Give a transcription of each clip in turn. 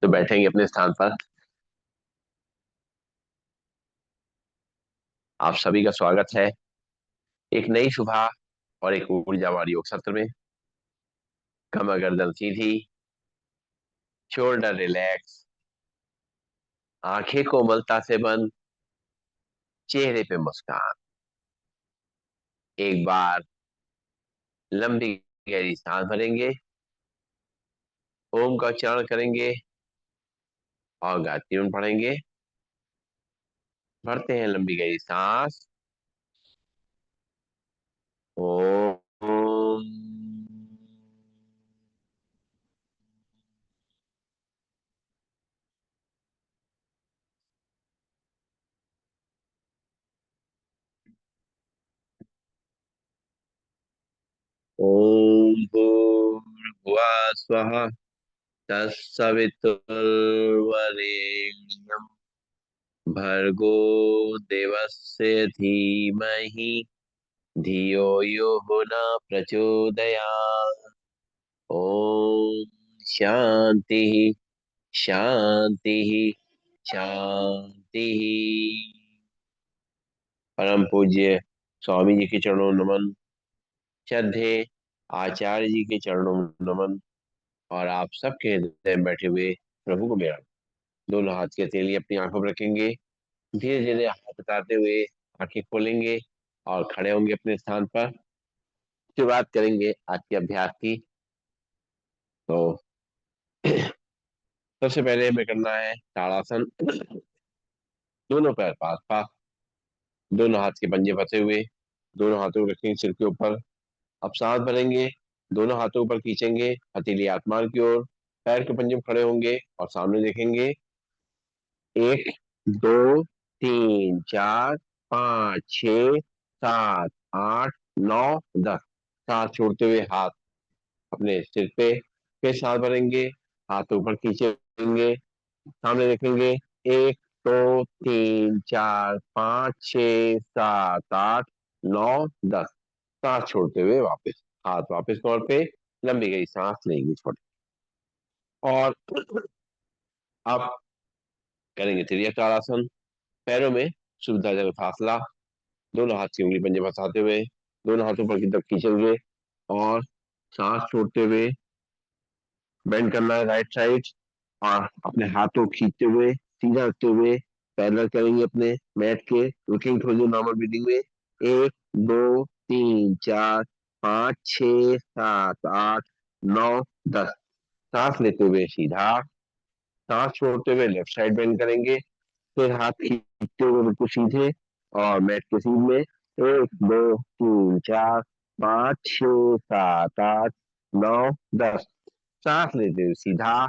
तो बैठेंगे अपने स्थान पर। आप सभी का स्वागत है एक नई सुबह और एक ऊर्जावान योग सत्र में। कमर गर्दन सीधी, शोल्डर रिलैक्स, आंखें कोमलता से बंद, चेहरे पे मुस्कान। एक बार लंबी गहरी सांस भरेंगे, ओम का उच्चारण करेंगे और गायत्री मंत्र पढ़ेंगे। भरते हैं लंबी गहरी सांस। ओम। ओम भूर्भुवः स्वः तत्सवितुर्वरेण्यं भर्गो देवस्य धीमहि धियो यो न प्रचोदयात्। ओम शांति शांति शांति। परम पूज्य स्वामी जी के चरणों में नमन। श्रद्धे आचार्य जी के चरणों में नमन। और आप सबके हृदय में बैठे हुए प्रभु को मेरा। दोनों हाथ की हथेली अपनी आंखों पर रखेंगे। धीरे धीरे हाथ उठाते हुए आंखें खोलेंगे और खड़े होंगे अपने स्थान पर। शुरुआत करेंगे आज के अभ्यास की। तो सबसे पहले हमें करना है ताड़ासन। दोनों पैर पास पास, दोनों हाथ के पंजे फंसे हुए, दोनों हाथों को रखेंगे सिर के ऊपर। अब सांस भरेंगे, दोनों हाथों ऊपर खींचेंगे, हथेली आसमान की ओर। पैर के पंजे में खड़े होंगे और सामने देखेंगे। एक, दो, तीन, चार, पाँच, छ, सात, आठ, नौ, 10। सांस छोड़ते हुए हाथ अपने सिर पे। फिर सांस भरेंगे, हाथ ऊपर खींचेंगे, सामने देखेंगे। एक, दो, तीन, चार, पाँच, छ, सात, आठ, नौ, 10। सांस छोड़ते हुए वापस हाथ वापस तौर पे लंबी गई सांस लेंगे छोटे। और अब करेंगे त्रियक ताड़ासन। पैरों में सुविधाजनक फासला, दोनों हाथ की उंगली पंजे फंसाते हुए दोनों हाथों पर की तरफ खींचेंगे और सांस छोड़ते हुए बेंड करना है राइट साइड। और अपने हाथों खींचते हुए सीधा रखते हुए पैरेलल करेंगे अपने मैट के। रुकेंगे थोड़ी देर नॉर्मल ब्रीदिंग में। एक, दो, तीन, चार, पाँच, छ, सात, आठ, नौ, 10। सांस लेते हुए सीधा, सांस छोड़ते हुए लेफ्ट साइड बेंड करेंगे। फिर हाथ खींचते हुए बिल्कुल सीधे और मैट के सीध में। एक, दो, तीन, चार, पाँच, छ, सात, आठ, नौ, 10। सांस लेते हुए सीधा,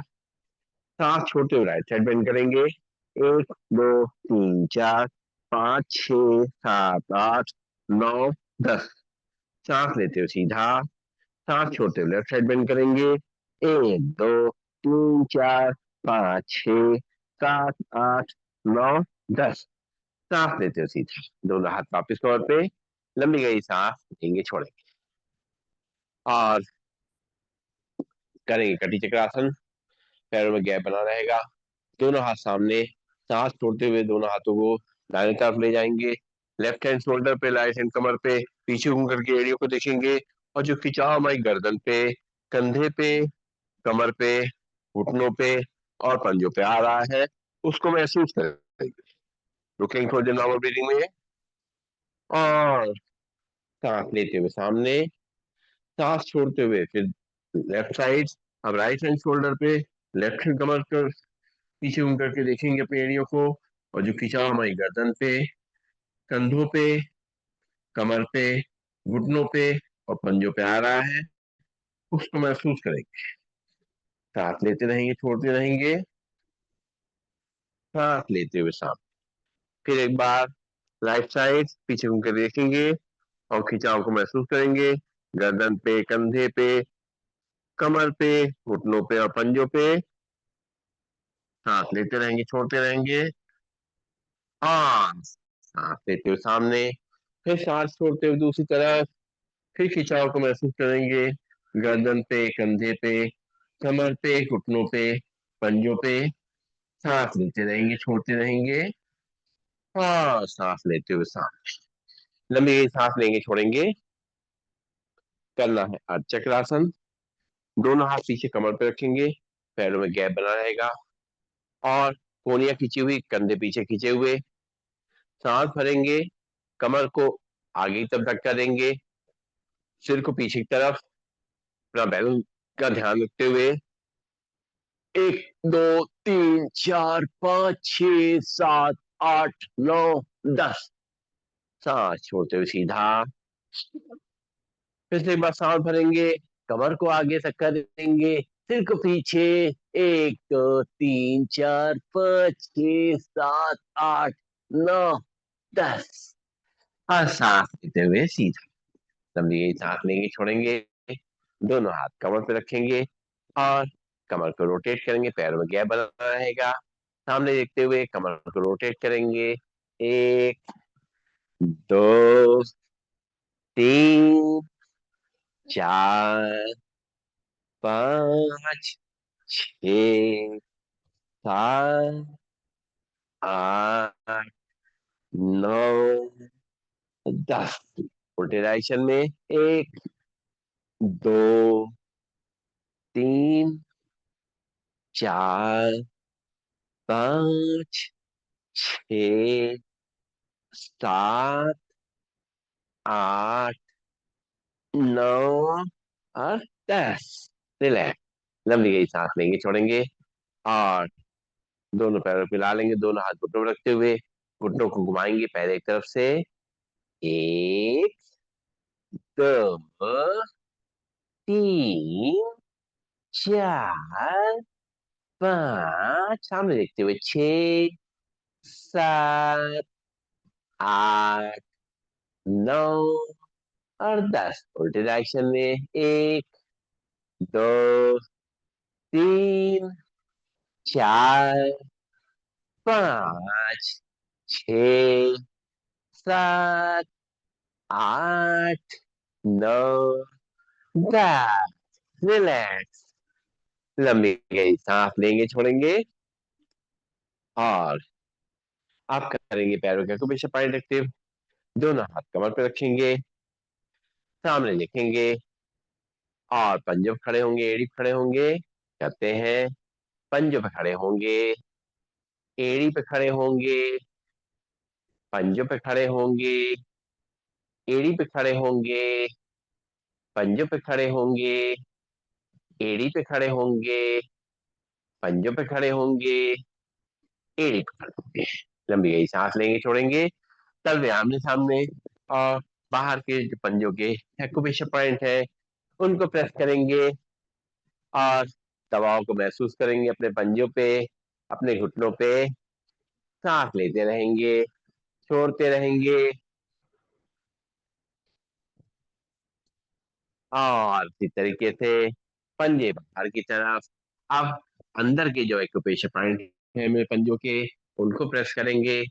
सांस छोड़ते हुए राइट साइड बेंड करेंगे। एक, दो, तीन, चार, पाँच, छ, सात, आठ, नौ, 10। सांस लेते हुए सीधा, सांस छोड़ते हुए लेफ्ट साइड बेंड करेंगे। एक, दो, तीन, चार, पाँच, छ, सात, आठ, नौ, 10। सांस लेते हुए सीधा, दोनों हाथ वापिस तौर पे लंबी गई सांस लेंगे छोड़ेंगे। और करेंगे कटी चक्रासन। पैरों में गैप बना रहेगा, दोनों हाथ सामने। सांस छोड़ते हुए दोनों हाथों को दाहिने तरफ ले जाएंगे। लेफ्ट हैंड शोल्डर पे, राइट हैंड कमर पे, पीछे घूम करके एड़ियों को देखेंगे। और जो खिंचाव हमारी गर्दन पे, कंधे पे, कमर पे, घुटनों पे और पंजों पे आ रहा है, उसको महसूस करेंगे। रुकेंगे थोड़ी देर नॉर्मल ब्रीदिंग में। और सांस लेते हुए सामने, सांस छोड़ते हुए फिर लेफ्ट साइड। अब राइट हैंड शोल्डर पे, लेफ्ट हैंड कमर पर पीछे घूम करके देखेंगे अपनी एड़ियों को। और जो खिंचाव हमारी गर्दन पे, कंधों पे, कमर पे, घुटनों पे और पंजों पे आ रहा है, उसको महसूस करेंगे। सांस लेते रहेंगे, छोड़ते रहेंगे। सांस लेते हुए सामने, फिर एक बार राइट साइड पीछे घूम कर देखेंगे और खिंचाव को महसूस करेंगे। गर्दन पे, कंधे पे, कमर पे, घुटनों पे और पंजों पे। सांस लेते रहेंगे, छोड़ते रहेंगे। और सांस लेते हुए सामने, फिर सांस छोड़ते हुए दूसरी तरफ। फिर खिंचाव को महसूस करेंगे, गर्दन पे, कंधे पे, कमर पे, घुटनों पे, पंजों पे सांस लेते रहेंगे, छोड़ते रहेंगे। हाँ, सांस लेते हुए सांस, लंबी सांस लेंगे, छोड़ेंगे। करना है अर्ध चक्रासन। दोनों हाथ पीछे कमर पे रखेंगे, पैरों में गैप बना रहेगा, और कोहनियां खींची हुई, कंधे पीछे खींचे हुए, सांस भरेंगे, कमर को आगे की तरफ धक्का देंगे, सिर को पीछे की तरफ, अपना बैलेंस का ध्यान रखते हुए। 1 2 3 4 5 6 7 8 9 10। सांस छोड़ते हुए सीधा, फिर से एक बार सांस भरेंगे, कमर को आगे धक्का देंगे, सिर को पीछे। 1 2 3 4 5 6 7 8 9 10। और सांस लेते हुए सीधा, लंबी सांस लेंगे, छोड़ेंगे। दोनों हाथ कमर पे रखेंगे और कमर को रोटेट करेंगे, पैरों में गैप बना रहेगा। सामने देखते हुए कमर को रोटेट करेंगे। 1 2 3 4 5 6 7 8 9 10। उल्टे डायरेक्शन में 1 2 3 4 5 6 7 8 9 और 10। रिलैक्स, लंबी गई सांस लेंगे, छोड़ेंगे, और दोनों पैरों पे ला लेंगे, दोनों हाथ घुटनों में रखते हुए घुटनों को घुमाएंगे पैर एक तरफ से। 1 2 3 4 5, सामने देखते हुए 6 7 8 9 और 10। उल्टे डायरेक्शन में 1 2 3 4 5 6 7 8 9 10। रिलैक्स, लंबी गई सांस लेंगे, छोड़ेंगे, और आप करेंगे पैरों के ऊपर पॉइंट एक्टिव। दोनों हाथ कमर पे रखेंगे, सामने देखेंगे, और पंजों पे खड़े होंगे, एड़ी पे खड़े होंगे। करते हैं, पंजों पे खड़े होंगे, एड़ी पे खड़े होंगे, पंजों पे खड़े होंगे, एड़ी पे खड़े होंगे, पंजों पे खड़े होंगे, एड़ी पे खड़े होंगे, पंजों पे खड़े होंगे, एड़ी पे खड़े होंगे। लंबी गई सांस लेंगे, छोड़ेंगे, तलवे आमने सामने, और बाहर के जो पंजों के एक्यूप्रेशर पॉइंट है उनको प्रेस करेंगे, और दबाव को महसूस करेंगे अपने पंजों पे, अपने घुटनों पे। सांस लेते रहेंगे, छोड़ते रहेंगे, और इसी तरीके से पंजे बाहर की तरफ। अब अंदर के जो एक्यूप्रेशर पॉइंट है मेरे पंजों के, उनको प्रेस करेंगे,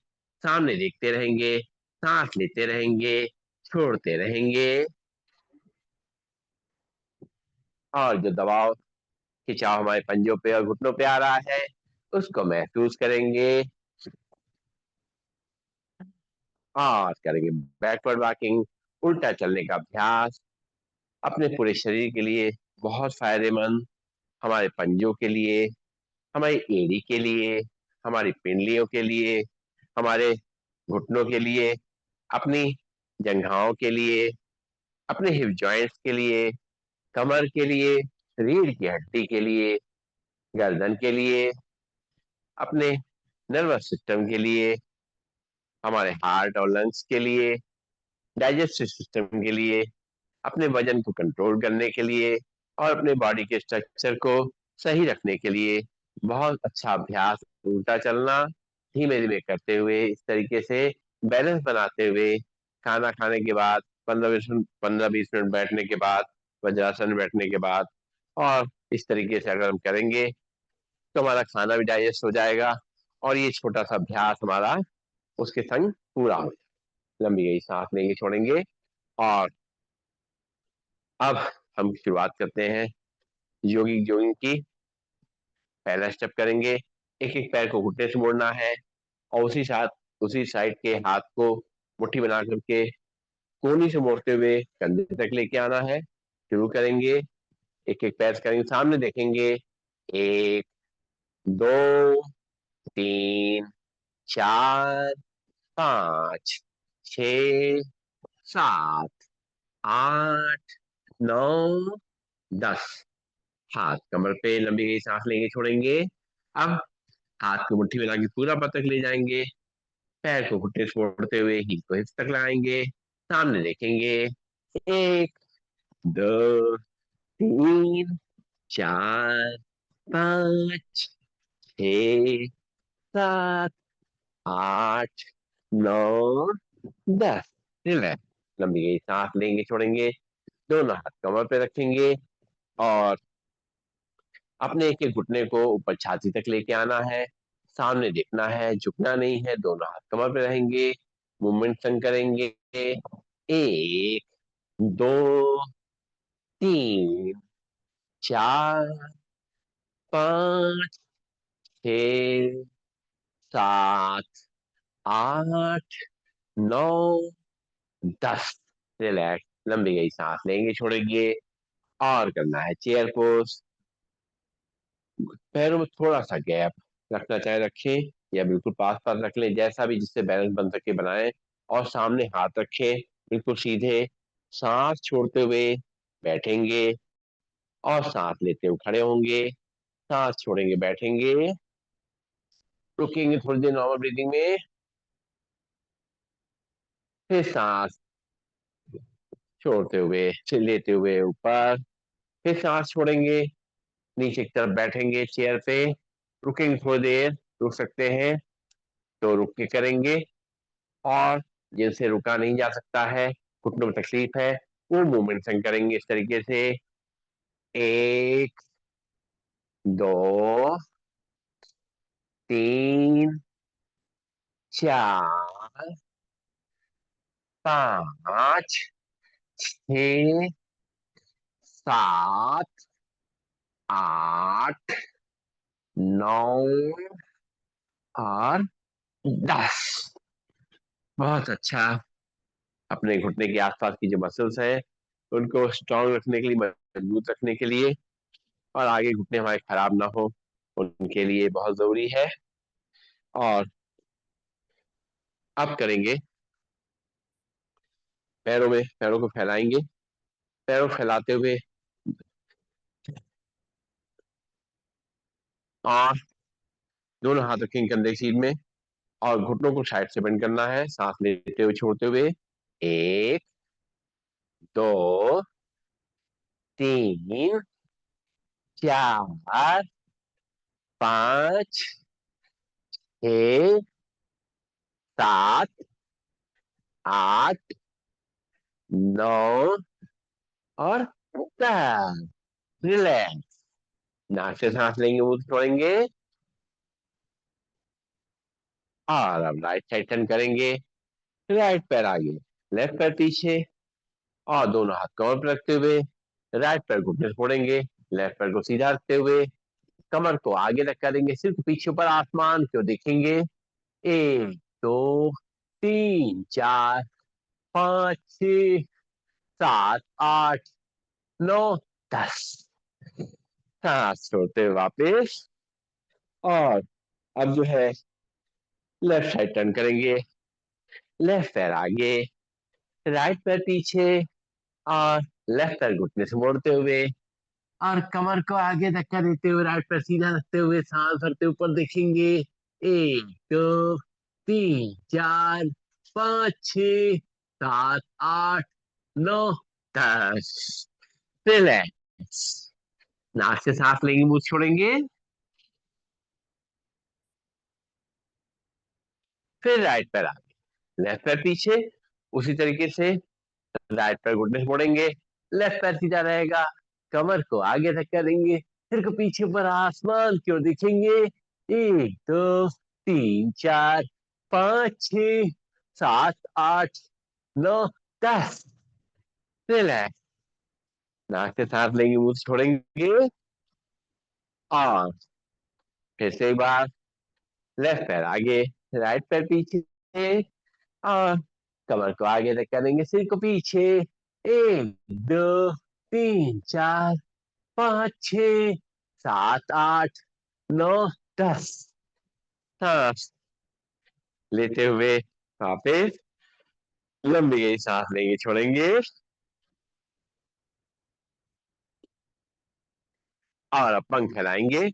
सामने देखते रहेंगे, सांस लेते रहेंगे, छोड़ते रहेंगे, और जो दबाव खिंचाव हमारे पंजों पे और घुटनों पे आ रहा है उसको महसूस करेंगे, और करेंगे बैकवर्ड वॉकिंग, उल्टा चलने का अभ्यास। अपने पूरे शरीर के लिए बहुत फायदेमंद, हमारे पंजों के लिए, हमारी एड़ी के लिए, हमारी पिंडलियों के लिए, हमारे घुटनों के लिए, अपनी जंघाओं के लिए, अपने हिप जॉइंट्स के लिए, कमर के लिए, रीढ़ की हड्डी के लिए, गर्दन के लिए, अपने नर्वस सिस्टम के लिए, हमारे हार्ट और लंग्स के लिए, डाइजेस्टिव सिस्टम के लिए, अपने वजन को कंट्रोल करने के लिए, और अपने बॉडी के स्ट्रक्चर को सही रखने के लिए बहुत अच्छा अभ्यास। उल्टा चलना धीमे धीमे करते हुए, इस तरीके से बैलेंस बनाते हुए, खाना खाने के बाद 15-20 मिनट बैठने के बाद, वज्रासन में बैठने के बाद, और इस तरीके से अगर हम करेंगे तो हमारा खाना भी डाइजेस्ट हो जाएगा, और ये छोटा सा अभ्यास हमारा उसके संग पूरा हो जाएगा। लंबी गई सांस लेंगे, छोड़ेंगे, और अब हम शुरुआत करते हैं योगिक जॉगिंग की। पहला स्टेप करेंगे, एक एक पैर को घुटने से मोड़ना है और उसी साइड के हाथ को मुट्ठी बना करके कोहनी से मोड़ते हुए कंधे तक लेके आना है। शुरू करेंगे, एक एक पैर करेंगे, सामने देखेंगे। एक, दो, तीन, चार, पाँच, छ, सात, आठ, नौ, 10। हाथ कमर पे लंबी गई सांस लेंगे, छोड़ेंगे। अब हाथ को मुट्ठी बना के पूरा पतक ले जाएंगे, पैर को घुटने से मोड़ते हुए हील को हिप्स तक लगाएंगे, सामने देखेंगे। एक, दो, तीन, चार, पाँच, छ, सात, आठ, नौ, 10। रिलैक्स। लंबी गई सांस लेंगे, छोड़ेंगे, दोनों हाथ कमर पे रखेंगे और अपने एक एक घुटने को ऊपर छाती तक लेके आना है। सामने देखना है, झुकना नहीं है, दोनों हाथ कमर पे रहेंगे। मूवमेंट संग करेंगे। एक, दो, तीन, चार, पाँच, छ, सात, आठ, नौ, 10। रिलैक्स। लंबी गई सांस लेंगे, छोड़ेंगे और करना है चेयर पोज। पैरों में थोड़ा सा गैप रखना चाहे रखें या बिल्कुल पास पास रख लें, जैसा भी जिससे बैलेंस बन सके बनाएं। और सामने हाथ रखें, बिल्कुल सीधे। सांस छोड़ते हुए बैठेंगे और सांस लेते हुए खड़े होंगे। सांस छोड़ेंगे, बैठेंगे, रुकेंगे थोड़ी देर नॉर्मल ब्रीदिंग में, फिर सांस छोड़ते हुए फिर लेते हुए ऊपर, फिर सांस छोड़ेंगे, नीचे की तरफ बैठेंगे चेयर पे, रुकेंगे थोड़ी देर, रुक सकते हैं तो रुक के करेंगे। और जिनसे रुका नहीं जा सकता है, घुटनों में तकलीफ है, वो मूवमेंट करेंगे इस तरीके से। एक, दो, तीन, चार, पाँच, छ, सात, आठ, नौ और 10। बहुत अच्छा। अपने घुटने के आसपास की जो मसल्स हैं उनको स्ट्रांग रखने के लिए, मजबूत रखने के लिए, और आगे घुटने हमारे खराब ना हो, उनके लिए बहुत जरूरी है। और अब करेंगे, पैरों को फैलाएंगे, पैरों को फैलाते हुए और दोनों हाथ रखेंगे कंधे की सीध में और घुटनों को साइड से बेंड करना है, सांस लेते हुए छोड़ते हुए। एक, दो, तीन, चार, पाँच, छः, सात, आठ, नौ और 10। रिलैक्स। नाक से सांस लेंगे, मुंह से छोड़ेंगे और अब राइट साइड टर्न करेंगे। राइट पैर आगे, लेफ्ट पैर पीछे और दोनों हाथ कमर पर रखते हुए राइट पैर घुटने से फोड़ेंगे, लेफ्ट पैर को सीधा रखते हुए कमर को आगे रख करेंगे, सिर्फ पीछे ऊपर आसमान को देखेंगे। एक, दो, तीन, चार, पाँच, छ, सात, आठ, नौ, 10। सांस छोड़ते हुए वापिस। और अब जो है लेफ्ट साइड टर्न करेंगे, लेफ्ट पैर आगे, राइट पैर पीछे और लेफ्ट पैर घुटने से मोड़ते हुए और कमर को आगे धक्का देते हुए राइट पैर सीधा रखते हुए सांस भरते ऊपर देखेंगे। एक, दो, तीन, चार, पाँच, छ, सात, आठ, नौ, 10। रिलैक्स। नाक से सांस लेंगे, मुंह से छोड़ेंगे, फिर राइट पैर आगे, लेफ्ट पैर पीछे, उसी तरीके से राइट पैर घुटने से मोड़ेंगे, लेफ्ट पैर सीधा रहेगा, कमर को आगे धक्का देंगे, सिर को पीछे पर आसमान की ओर देखेंगे। एक, दो, तीन, चार, पाँच, छ, सात, आठ, नौ, 10। रिलैक्स। नाक से सांस लेंगे, मुंह से छोड़ेंगे और फिर से एक बार, लेफ्ट पैर आगे, राइट पैर पीछे, और कमर को आगे तक करेंगे, सिर को पीछे। 1 2 3 4 5 6 7 8 9 10। सांस लेते हुए वापिस लंबी गई सांस लेंगे, छोड़ेंगे, और अब पंख फैलाएंगे।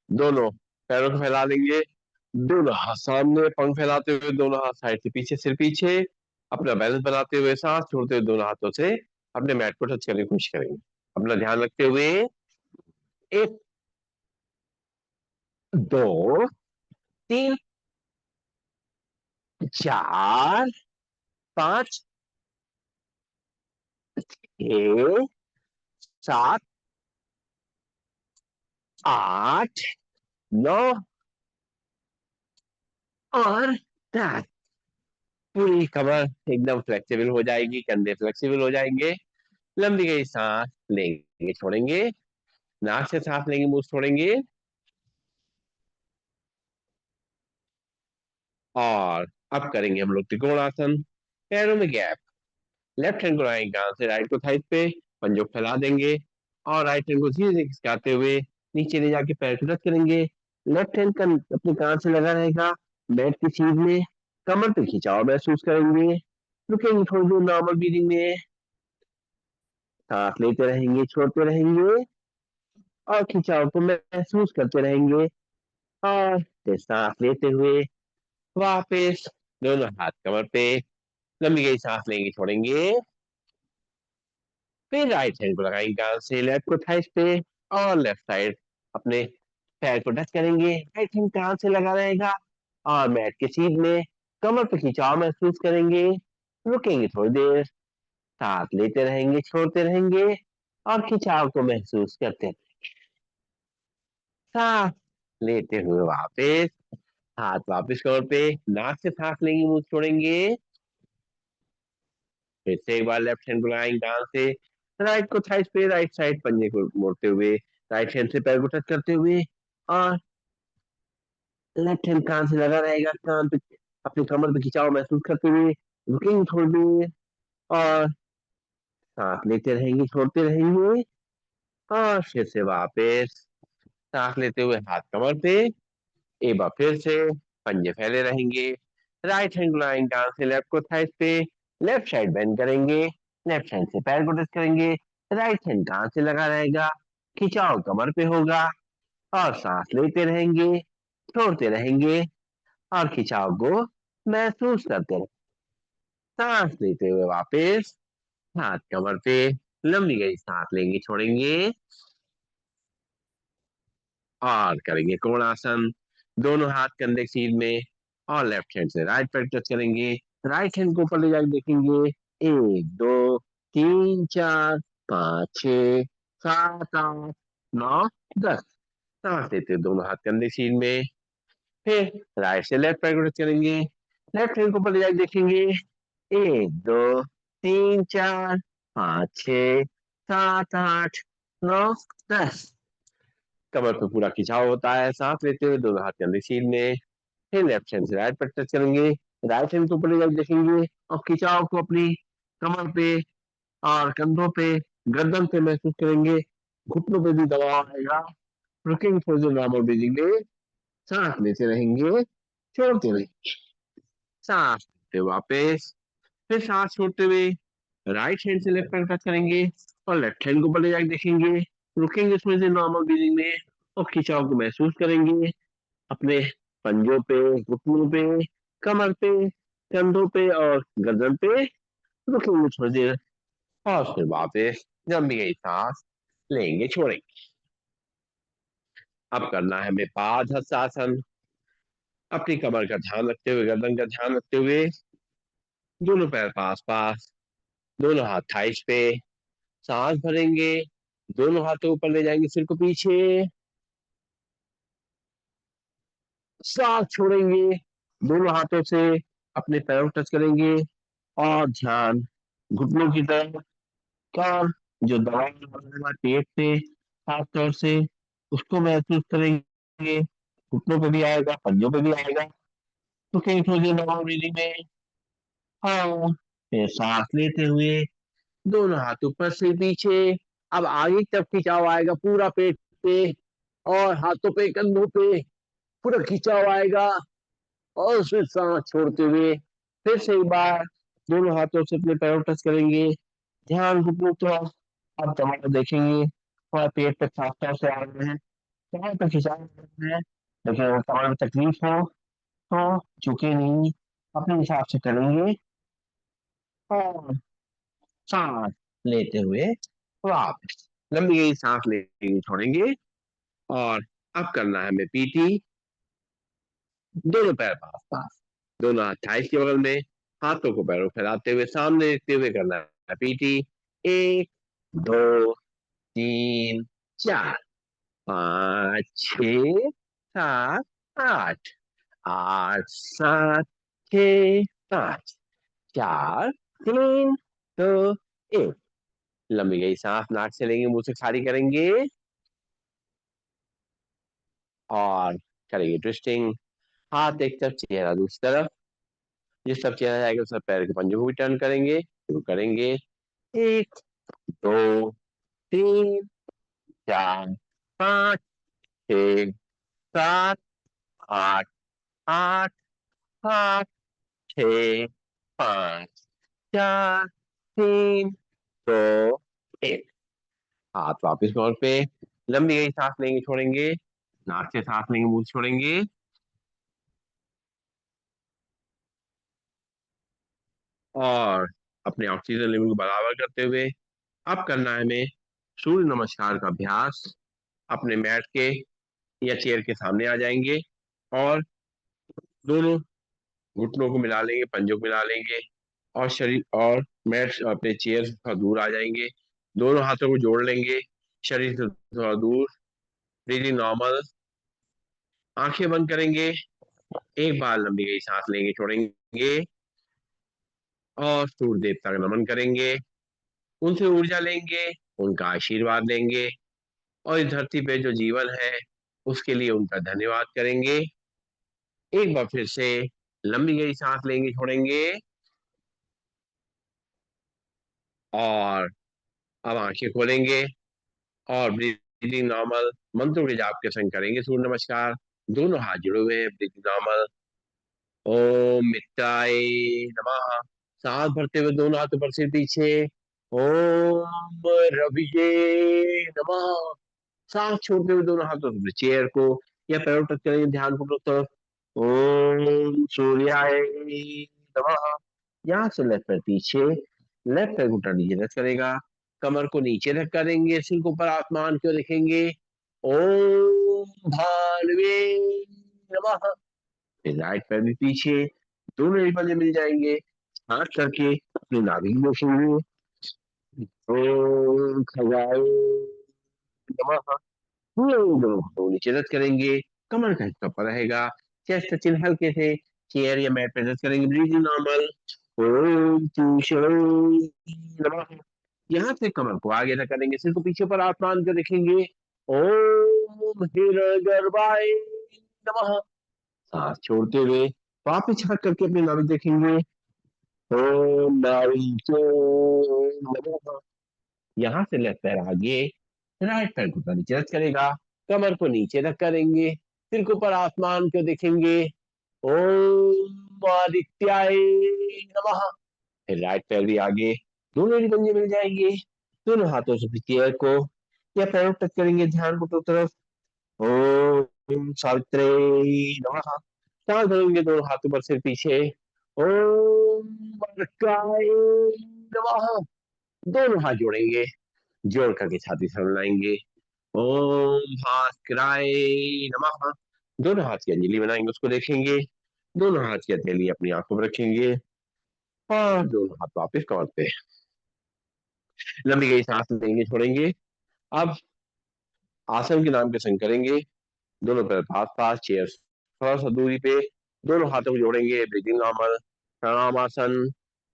दोनों पैरों को फैला देंगे, दोनों हाथ सामने, पंख फैलाते हुए दोनों हाथ साइड से पीछे, सिर पीछे। अपना बैलेंस बनाते हुए सांस छोड़ते हुए दोनों हाथों से अपने मैट को टच करने की कोशिश करेंगे, अपना ध्यान रखते हुए। 1 2 3 4 5 6 7 8 9 और 10। पूरी कमर एकदम फ्लेक्सिबल हो जाएगी, कंधे फ्लेक्सिबल हो जाएंगे। लंबी गई सांस लेंगे, छोड़ेंगे, नाक से सांस लेंगे, मुंह से छोड़ेंगे। और अब करेंगे हम लोग त्रिकोणासन, पैरों में गैप। लेफ्ट हैंड को राइट कान से राइट को थाइस पे, पंजों को फैला देंगे, और राइट हैंड को धीरे धीरे खिसकाते हुए नीचे ले जाके पैर को टच करेंगे। लेफ्ट हैंड का अपने कान से लगा रहेगा बैट की सीध में, कमर पे खिंचाव महसूस करेंगे। रुकेंगे थोड़ी देर नॉर्मल ब्रीदिंग में, सांस लेते रहेंगे, छोड़ते रहेंगे, और खिंचाव को महसूस करते रहेंगे। और फिर सांस लेते हुए वापस दोनों हाथ कमर पे, लंबी गई सांस लेंगे, छोड़ेंगे। फिर राइट हैंड को लगाएंगे कान से लेफ्ट को थाइस पे, और लेफ्ट साइड अपने पैर को टच करेंगे। राइट हैंड कान से लगा रहेगा, और मैट के सीध में कमर पे खिंचाव महसूस करेंगे। रुकेंगे थोड़ी देर, सांस लेते रहेंगे, छोड़ते रहेंगे, और खिंचाव को महसूस करते रहेंगे। सांस लेते हुए वापस हाथ वापस कमर पे, नाक से सांस लेंगे, मुंह से छोड़ेंगे। फिर से एक बार लेफ्ट हैंड को लगाएंगे कान से राइट को थाइस पे, राइट साइड पंजे को मोड़ते हुए, राइट हैंड से पैर को टच करते हुए, और लेफ्ट हैंड कान से लगा रहेगा, कान पे अपनी कमर पे खिंचाव महसूस करते हुए रुकेंगे थोड़ी देर, और सांस लेते रहेंगे, छोड़ते रहेंगे, और फिर से वापस सांस लेते हुए हाथ कमर पे। एक बार फिर से पंजे फैले रहेंगे, राइट हैंड लाइन कान से लेफ्ट को थाइस पे, लेफ्ट साइड बेंड करेंगे, लेफ्ट हैंड से पैर को टच करेंगे, राइट हैंड कान से लगा रहेगा, खिंचाव कमर पे होगा, और सांस लेते रहेंगे, छोड़ते रहेंगे, और खिंचाव को महसूस करते रहेंगे। सांस लेते हुए वापस हाथ कमर पे, लंबी गई सांस लेंगे, छोड़ेंगे, और करेंगे कोणासन। दोनों हाथ कंधे सीध में, और लेफ्ट हैंड से राइट पैर टच करेंगे, राइट हैंड को ऊपर ले जाके देखेंगे। 1 2 3 4 5 6 7 8 9 10। सांस लेते हुए दोनों हाथ कंधे सीध में, फिर राइट से लेफ्ट पैर को टच करेंगे, लेफ्ट हैंड को ऊपर ले जाके देखेंगे। 1 2 3 4 5 6 7 8 9 10। कमर पे पूरा खिंचाव होता है। सांस लेते हुए दोनों हाथ कंधे सीध में, फिर लेफ्ट हैंड से राइट पर टच करेंगे, राइट हैंड को ऊपर ले जाके देखेंगे, और खिंचाव को अपनी कमर पे और कंधों पे, गर्दन पे महसूस करेंगे। घुटनों पे भी दबाव आएगा। रुकेंगे थोड़ी देर नॉर्मल ब्रीदिंग में, सांस लेते रहेंगे, छोड़ते रहेंगे, सांस लेते वापस, फिर सांस छोड़ते हुए राइट हैंड से लेफ्ट पैर टच करेंगे, और लेफ्ट हैंड को ऊपर ले जाके देखेंगे। रुकेंगे थोड़ी देर नॉर्मल ब्रीदिंग में, और खिंचाव को महसूस करेंगे अपने पंजों पे, घुटनों पे, कमर पे, कंधों पे, और गर्दन पे। रुकेंगे थोड़ी देर, और फिर वापस लंबी गई सांस लेंगे, छोड़ेंगे। अब करना है हमें पाद हस्तासन। अपनी कमर का ध्यान रखते हुए, गर्दन का ध्यान रखते हुए, दोनों पैर पास पास, दोनों हाथ थाइस पे, सांस भरेंगे, दोनों हाथों ऊपर ले जाएंगे, सिर को पीछे, सांस छोड़ेंगे, दोनों हाथों से अपने पैरों को टच करेंगे, और ध्यान घुटनों की तरफ का, जो दबाव बना पेट पे खास तौर से, उसको महसूस करेंगे। घुटनों पे भी आएगा, पंजों पे भी आएगा। तो कहीं सोचिए नॉर्मल ब्रीदिंग में। हाँ, फिर सांस लेते हुए दोनों हाथ ऊपर से पीछे। अब आगे की तरफ खिंचाव आएगा पूरा पेट पे और हाथों पे, कंधों पे पूरा खिंचाव आएगा। और फिर सांस छोड़ते हुए फिर से एक बार दोनों हाथों से अपने पैरों टच करेंगे। ध्यान घुटनों तो आप टमाटर देखेंगे थोड़ा पेट पे साफ साफ से आ रहे हैं, कमर पे खिंचाव आ रहे हैं। लेकिन अगर कमर में तकलीफ हो तो झुके नहीं, अपने हिसाब से करेंगे। और सांस लेते हुए वापस लंबी गई सांस लेंगे, छोड़ेंगे। और अब करना है हमें पीटी। दोनों पैर पास पास, दोनों हाथ थाइस के बगल में, हाथों को पैरों फैलाते हुए सामने देखते हुए करना है पीटी। एक, दो, तीन, चार, पाँच, छ, सात, आठ, आठ, सात, छ, पाँच, चार, तीन, दो, एक। लंबी गई सांस नाक से लेंगे, मुंह से खाली करेंगे और करेंगे ट्विस्टिंग। हाथ एक तरफ, चेहरा दूसरी तरफ। जिस तरफ चेहरा जाएगा उस तरफ पैर के पंजों को भी टर्न करेंगे, शुरू करेंगे। एक, दो, तीन, चार, पाँच, छः, सात, आठ, आठ, सात, छ, पाँच, चार, तीन, दो, एक। हाथ वापिस ग्राउंड पे। लंबी गई सांस लेंगे, छोड़ेंगे, नाक से सांस लेंगे, मुंह से छोड़ेंगे। और अपने ऑक्सीजन लेवल को बराबर करते हुए अब करना है हमें सूर्य नमस्कार का अभ्यास। अपने मैट के या चेयर के सामने आ जाएंगे और दोनों घुटनों को मिला लेंगे, पंजों को मिला लेंगे और शरीर और मैट अपने चेयर से थोड़ा दूर आ जाएंगे। दोनों हाथों को जोड़ लेंगे शरीर से थोड़ा दूर। Breathing normal. आंखें बंद करेंगे, एक बार लंबी गई सांस लेंगे, छोड़ेंगे और सूर्य देवता का नमन करेंगे। उनसे ऊर्जा लेंगे, उनका आशीर्वाद लेंगे और इस धरती पे जो जीवन है उसके लिए उनका धन्यवाद करेंगे। एक बार फिर से लंबी गई सांस लेंगे, छोड़ेंगे और अब आंखें खोलेंगे और ब्रीदिंग नॉर्मल मंत्रों के जाप के संग करेंगे सूर्य नमस्कार। दोनों हाथ जुड़े हुए हैं, ब्रीदिंग नॉर्मल। ओम मित्ताय नमः। सांस भरते हुए दोनों हाथ ऊपर से पीछे। ओम रविये नमः। सांस छोड़ते हुए दोनों हाथों से चेयर को या पैरों टच करेंगे, ध्यान को तरफ। ओम सूर्याय नमः। यहाँ से लेफ्ट पैर पीछे, लेफ्ट पैर घुटना नीचे रख करेगा, कमर को नीचे रख करेंगे, सिर को ऊपर आसमान को देखेंगे। ओम भानुवे नमः। फिर राइट पैर भी पीछे, दोनों ही पंजे मिल जाएंगे, हाथ करके अपनी नाभि को देखेंगे। ओम खगाए नमः। पूरे दोनों को नीचे रख करेंगे, कमर का हिस्सा पर रहेगा, चेस्ट चिन्ह हल्के से चेयर या मैट पे रख करेंगे, ब्रीदिंग नॉर्मल। ओम नमः। यहाँ से कमर को आगे रख करेंगे, सिर को पीछे पर आसमान को देखेंगे। ओम हिरगर्भाय नमः। सांस छोड़ते हुए वापिस हाथ करके अपनी नाभि देखेंगे। ओम नाभि नमः। यहाँ से लेफ्ट पैर आगे, राइट पैर घुटना नीचे रख करेगा, कमर को नीचे रख करेंगे, सिर को ऊपर आसमान को देखेंगे। ओम आदित्याय नमः। फिर राइट पैर भी आगे, दोनों ही पंजे मिल जाएंगे, दोनों हाथों से चेयर को या पैरों टच करेंगे, ध्यान को तरफ। ओम सावित्रे नमः। सांस भरेंगे, दोनों हाथों पर सिर पीछे। ओम अर्काय नमः। दोनों हाथ जोड़ेंगे, जोड़ करके छाती से मिलाएंगे। ओम भास्कराय नमः। दोनों हाथ की अंजलि बनाएंगे, उसको देखेंगे, दोनों हाथ की हथेली अपनी आंखों पर रखेंगे और दोनों हाथ वापस कमर पे। लंबी गई सांस लेंगे, छोड़ेंगे। अब आसन के नाम के संग करेंगे, दोनों पैर पास पास, चेयर थोड़ा सा दूरी पे, दोनों हाथों को जोड़ेंगे, ब्रीदिंग नॉर्मल। प्रणाम आसन।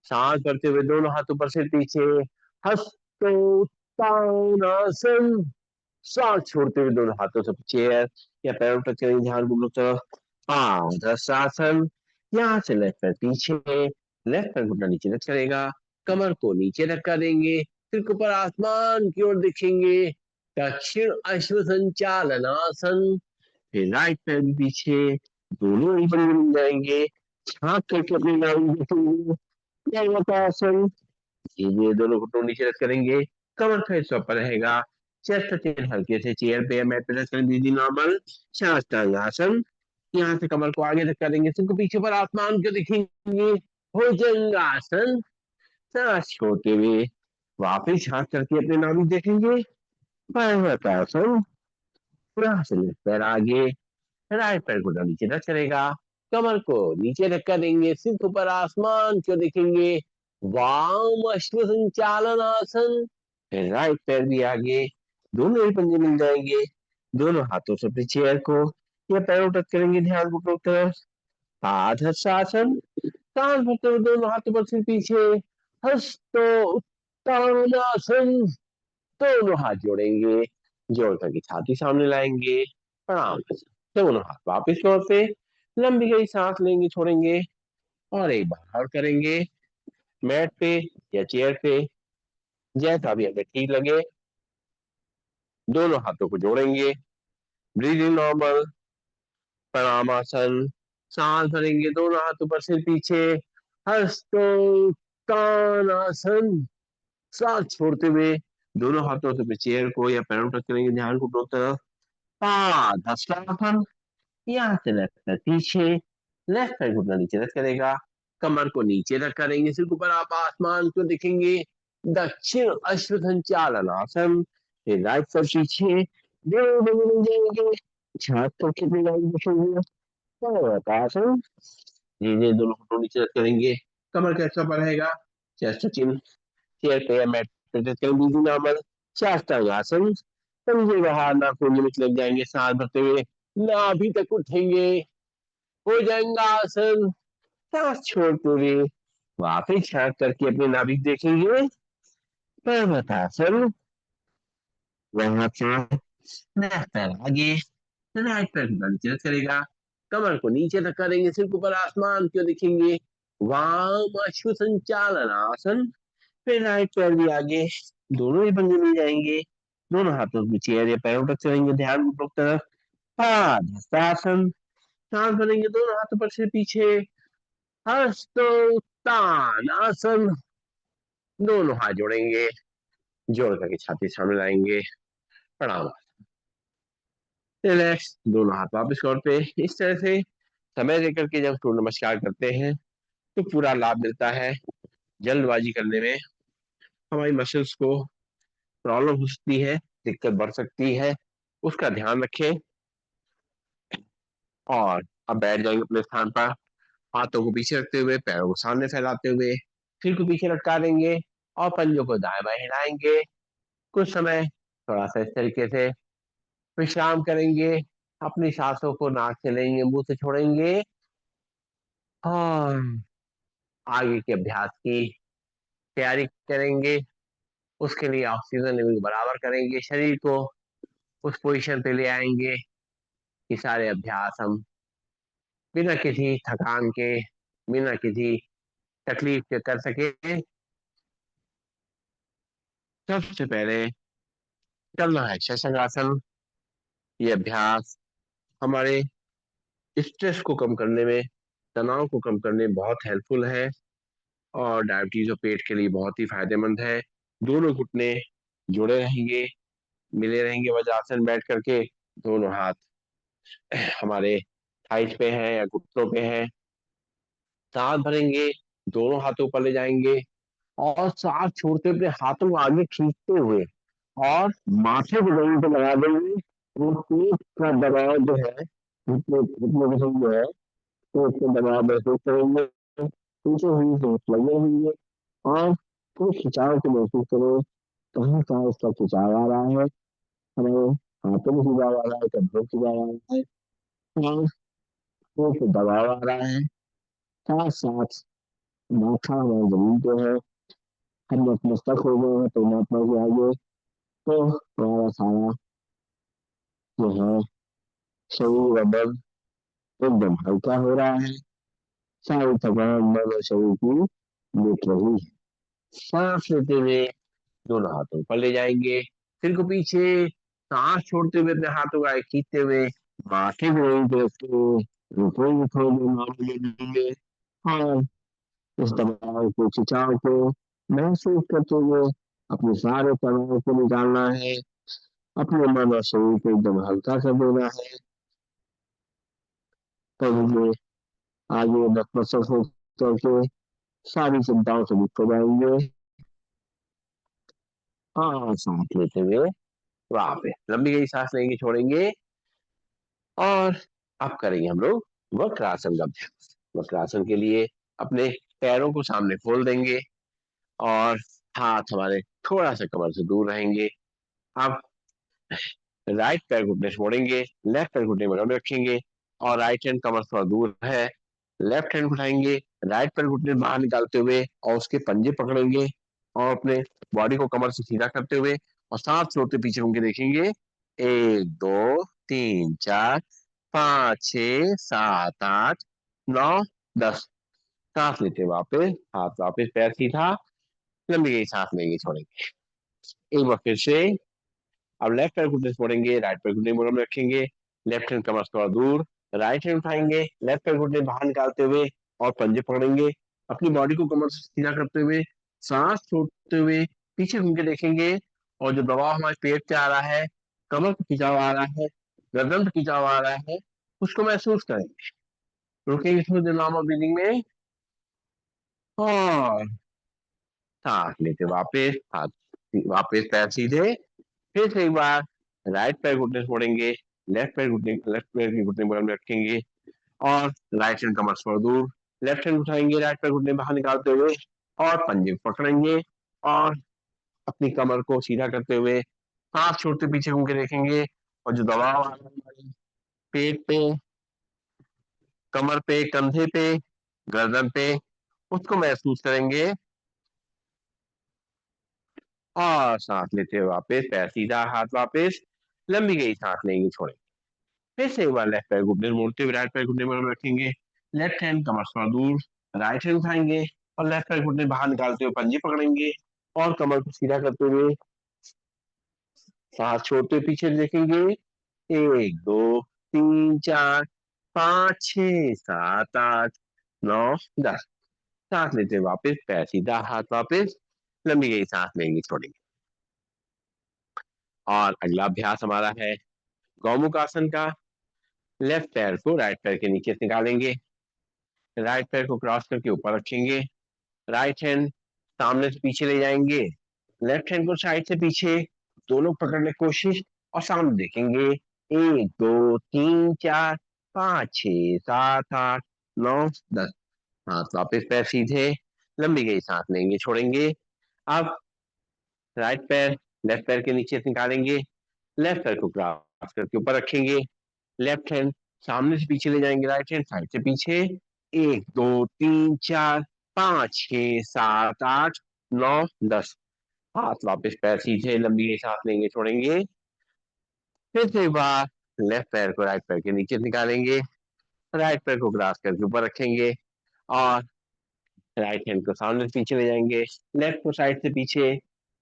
सांस भरते हुए दोनों हाथ ऊपर से पीछे, हस्तोत्तानासन। सांस छोड़ते हुए दोनों हाथों से चेयर या पैरों टच करेंगे, ध्यान घुटनों की तरफ। पादहस्तासन, यहाँ से लेफ्ट पैर पीछे, लेफ्ट पैर घुटना नीचे टच करेगा, कमर को नीचे धक्का देंगे, सिर के ऊपर आसमान की ओर देखेंगे, दक्षिण अश्व संचालनासन। फिर राइट पैर भी पीछे, दोनों ही पंजे मिल जाएंगे, छाप करके अपनी नाड़ी देखेंगे, पर्वतासन। ये दोनों घुटनों नीचे रख करेंगे, कमर का हिस्सा ऊपर रहेगा, चेस्ट चेन हल्के से चेयर पे या मैट पे रख करेंगे, दीदी नॉर्मल साष्टांग आसन। यहाँ से कमर को आगे रख करेंगे, सिर को पीछे पर आसमान को दिखेंगे, भुजंगासन। सांस छोड़ते हुए वापिस हाथ करके अपने नाभि देखेंगे, पर्वतासन। यहाँ से लेफ्ट पैर आगे, राइट पैर को नीचे टच करेगा, कमर को नीचे धक्का देंगे, सिर के ऊपर आसमान को देखेंगे, वाम अश्व संचालन आसन। फिर राइट पैर भी आगे, दोनों ही पंजे मिल जाएंगे, दोनों हाथों से अपनी चेयर को या पैरों टच करेंगे, ध्यान घुटनों की तरफ। पादहस्तासन, कान भरते हुए दोनों हाथों पर सिर पीछे, हस्तो उत्तानासन। दोनों हाथ जोड़ेंगे, जोड़ करके छाती सामने लाएंगे, प्रणाम। दोनों हाथ वापिस लौट पे, लंबी गई सांस लेंगे, छोड़ेंगे, और एक बार और करेंगे, मैट पे या चेयर पे, जैसा भी हमें ठीक लगे। दोनों हाथों को जोड़ेंगे, ब्रीदिंग नॉर्मल, प्रणामासन। सांस भरेंगे, दोनों हाथों पर सिर पीछे, हस्तोत्तानासन। सांस छोड़ते हुए दोनों हाथों से चेयर को या पैरों टच करेंगे, ध्यान घुटनों की तरफ। पादहस्तासन, यहाँ से लेफ्ट पैर पीछे, लेफ्ट पैर घुटना नीचे रख करेगा, कमर को नीचे रख करेंगे, सिर के ऊपर आप आसमान को दिखेंगे, दक्षिण अश्व संचालन आसन। फिर राइट पैर पीछे, दोनों मिल जाएंगे, छात करके भी लाइन दिखेंगे, पर्वतासन। धीरे दोनों घुटनों नीचे रख करेंगे, कमर कैसा पर रहेगा, चेस्ट चिन चेयर पे या मैट पे टच करेंगे, नॉर्मल साष्टांग आसन। पंजे बाहर, नाखून में लग जाएंगे, सांस भरते हुए नाभि तक उठेंगे, भुजंगासन। सांस छोड़ते हुए वापिस छांट करके अपने नाभि देखेंगे, पर्वतासन। वहां से लेफ्ट पैर आगे, राइट पैर को नीचे करेगा, कमर को नीचे धक्का देंगे, सिर के ऊपर आसमान को दिखेंगे, वाम अश्व संचालन आसन। फिर राइट पैर भी आगे, दोनों ही पंजे मिल जाएंगे, दोनों हाथों में चेयर या पैरों तक चलेंगे, ध्यान ऊपर तरफ। पादहस्तासन, सांस भरेंगे, दोनों हाथों पर सिर पीछे, हस्तोत्तानासन। दोनों हाथ जोड़ेंगे, जोड़ करके छाती सामने लाएंगे, प्रणाम। रिलैक्स, दोनों हाथ वापस कौर पे। इस तरह से समय देकर के जब सूर्य नमस्कार करते हैं तो पूरा लाभ मिलता है। जल्दबाजी करने में हमारी मसल्स को प्रॉब्लम हो सकती है, दिक्कत बढ़ सकती है, उसका ध्यान रखें। और अब बैठ जाएंगे अपने स्थान पर, हाथों को पीछे रखते हुए, पैरों को सामने फैलाते हुए, सिर को पीछे लटका देंगे और पंजों को दाएं बाएं हिलाएंगे। कुछ समय थोड़ा सा इस तरीके से विश्राम करेंगे, अपनी सांसों को नाक से लेंगे, मुंह से छोड़ेंगे, और आगे के अभ्यास की तैयारी करेंगे। उसके लिए ऑक्सीजन लेवल बराबर करेंगे, शरीर को उस पोजीशन पे ले आएंगे कि सारे अभ्यास हम बिना किसी थकान के, बिना किसी तकलीफ के कर सके। सबसे पहले करना है शशांकासन। ये अभ्यास हमारे स्ट्रेस को कम करने में, तनाव को कम करने में बहुत हेल्पफुल है, और डायबिटीज और पेट के लिए बहुत ही फायदेमंद है। दोनों घुटने जुड़े रहेंगे, मिले रहेंगे वज्रासन बैठ करके, दोनों हाथ हमारे थाइस पे हैं या घुटनों पे हैं। सांस भरेंगे, दोनों हाथों ऊपर ले जाएंगे, और सांस छोड़ते हुए हाथों को आगे खींचते हुए और माथे को जमीन पे लगा देंगे। वो पेट का दबाव जो है, घुटने घुटने के जो है, पेट का दबाव महसूस करेंगे, पीछे हुई सांस लगे हुई है, और कुछ खिंचाव को महसूस करो, कहाँ कहाँ इसका खिंचाव आ रहा है, हमें हाथों में खिंचाव आ रहा है, कंधों में खिंचाव आ रहा है, और पेट में दबाव आ रहा है, साथ साथ माथा हमारी जमीन पे है, हम नतमस्तक हो गए हैं परमात्मा के आगे, तो हमारा सारा जो है शरीर और मन एकदम हल्का हो रहा है। सारी थकान मन और शरीर की मिट रही है। सांस लेते हुए दोनों हाथों पर ले जाएंगे, सिर को पीछे, सांस छोड़ते हुए अपने हाथों का खींचते हुए माथे को वहीं पे रखते हुए रुपये थोड़ी देर नॉर्मल ले लेंगे। और इस दबाव को, खिंचाव को महसूस करते हुए अपने सारे तनाव को निकालना है। अपने मन और शरीर को एकदम हल्का कर देना है। तभी आगे नतमस्तक हो करके सारी चिंताओं से मुक्त हो जाएंगे। और सांस लेते हुए वापस लंबी गई सांस लेंगे, छोड़ेंगे। और अब करेंगे हम लोग वक्रासन का अभ्यास। वक्रासन के लिए अपने पैरों को सामने खोल देंगे और हाथ हमारे थोड़ा सा कमर से दूर रहेंगे। अब राइट पैर घुटने छोड़ेंगे, लेफ्ट पैर घुटने बराबर रखेंगे और राइट हैंड कमर थोड़ा दूर है। लेफ्ट हैंड उठाएंगे, राइट पैर घुटने बाहर निकालते हुए और उसके पंजे पकड़ेंगे और अपने बॉडी को कमर से सीधा करते हुए और सांस छोड़ते पीछे घूम के देखेंगे। 1 2 3 4 5 6 7 8 9 10। सांस लेते वापस, हाथ वापस, पैर सीधा, लंबी गई सांस लेंगे, छोड़ेंगे। एक बार फिर से। अब लेफ्ट पैर घुटने छोड़ेंगे, राइट पैर घुटने बगल में रखेंगे, लेफ्ट हैंड कमर से थोड़ा दूर, राइट हैंड उठाएंगे, लेफ्ट पैर घुटने बाहर निकालते हुए और पंजे पकड़ेंगे, अपनी बॉडी को कमर से सीधा करते हुए सांस छोड़ते हुए पीछे घूम के देखेंगे। और जो दबाव हमारे पेट पे आ रहा है, कमर पे खिंचाव आ रहा है, गर्दन पे खिंचाव आ रहा है, उसको महसूस करेंगे। रुकेंगे थोड़ी देर नॉर्मल ब्रीदिंग में और सांस लेते वापस, हाथ वापस पैर सीधे। फिर से एक बार राइट पैर घुटने छोड़ेंगे, लेफ्ट पैर की घुटने बगल में रखेंगे और राइट हैंड कमर से दूर, लेफ्ट हैंड उठाएंगे, राइट पैर घुटने बाहर निकालते हुए और पंजे पकड़ेंगे और अपनी कमर को सीधा करते हुए सांस छोड़ते पीछे घूम के देखेंगे। और जो दबाव आ रहा है हमारे पेट पे, कमर पे, कंधे पे, गर्दन पे, उसको महसूस करेंगे। और सांस लेते हुए वापस पैर सीधा, हाथ वापस, लंबी गई सांस लेंगे, छोड़ेंगे। फिर से एक बार लेफ्ट पैर घुटने मोड़ते हुए राइट पैर घुटने में रखेंगे, लेफ्ट हैंड कमर से दूर, राइट हैंड उठाएंगे और लेफ्ट पैर घुटने बाहर निकालते हुए पंजे पकड़ेंगे और कमर को सीधा करते हुए सांस छोड़ते हुए पीछे देखेंगे। 1 2 3 4 5 6 7 8 9 10। सांस लेते हुए वापस पैर सीधा, हाथ वापस, लंबी गई सांस लेंगे, छोड़ेंगे। और अगला अभ्यास हमारा है गौमुख आसन का। लेफ्ट पैर को राइट पैर के नीचे से निकालेंगे, राइट पैर को क्रॉस करके ऊपर रखेंगे, राइट हैंड सामने से पीछे ले जाएंगे, लेफ्ट हैंड को साइड से पीछे, दोनों पकड़ने की कोशिश और सामने देखेंगे। 1 2 3 4 5 6 7 8 9 10। हाथ वापस पैर सीधे, लंबी गई सांस लेंगे, छोड़ेंगे। अब राइट पैर लेफ्ट पैर के नीचे से निकालेंगे, लेफ्ट पैर को क्रॉस करके ऊपर रखेंगे, लेफ्ट हैंड सामने से पीछे ले जाएंगे, राइट हैंड साइड से पीछे। 1 2 3 4 5 6 7 8 9 10। हाथ वापस पैर सीधे, लंबी सांस लेंगे, छोड़ेंगे। फिर से एक बार लेफ्ट पैर को राइट पैर के नीचे निकालेंगे, राइट पैर को क्रॉस करके ऊपर रखेंगे और राइट हैंड को सामने से पीछे ले जाएंगे, लेफ्ट को साइड से पीछे,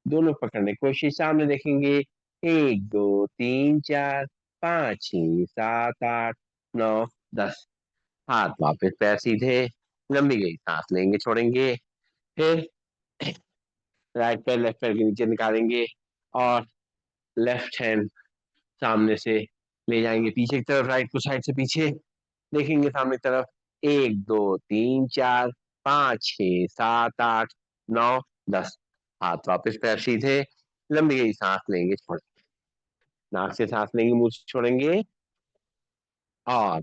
दोनों पकड़ने की कोशिश, सामने देखेंगे। 1 2 3 4 5 6 7 8 9 10। हाथ वापस पैर सीधे, लंबी गई सांस लेंगे, छोड़ेंगे। फिर राइट पैर लेफ्ट पैर के नीचे निकालेंगे और लेफ्ट हैंड सामने से ले जाएंगे पीछे की तरफ, राइट को साइड से पीछे देखेंगे, सामने की तरफ। 1 2 3 4 5 6 7 8 9 10। हाथ वापस पैर सीधे, लंबी गई सांस लेंगे, छोड़ेंगे। नाक से सांस लेंगे, मुंह से छोड़ेंगे। और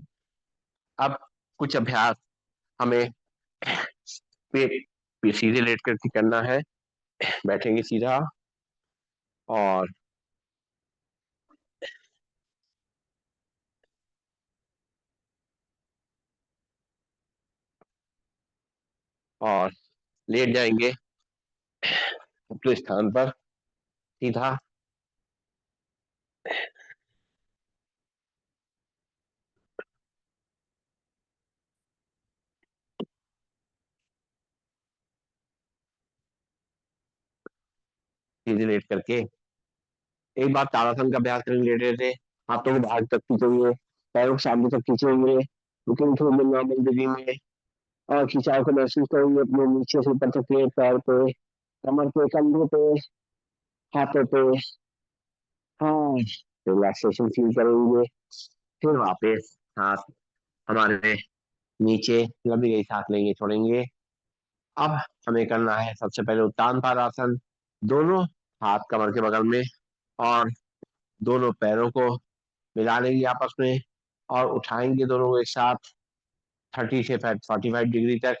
अब कुछ अभ्यास हमें पेट पे सीधे लेट करके करना है। बैठेंगे सीधा और और लेट जाएंगे अपने स्थान पर सीधा। सीधे लेट करके एक बार ताड़ासन का अभ्यास करेंगे लेटे लेटे। हाथों को बाहर तक खींचेंगे, पैरों को सामने तक खींचेंगे, रुकेंगे थोड़ी देर नॉर्मल गति में, और खिंचाव को महसूस करेंगे अपने नीचे से ऊपर तक के पैर पे, कमर पे, कंधों पे, हाथों पे। हाँ, रिलैक्सेशन फील करेंगे। फिर वापस हाथ हमारे नीचे, लंबी गई सांस लेंगे छोड़ेंगे। अब हमें करना है सबसे पहले उत्तान ताड़ासन। दोनों हाथ कमर के बगल में, और दोनों पैरों को मिला लेंगे आपस में, और उठाएंगे दोनों को एक साथ 30 से 45 डिग्री तक।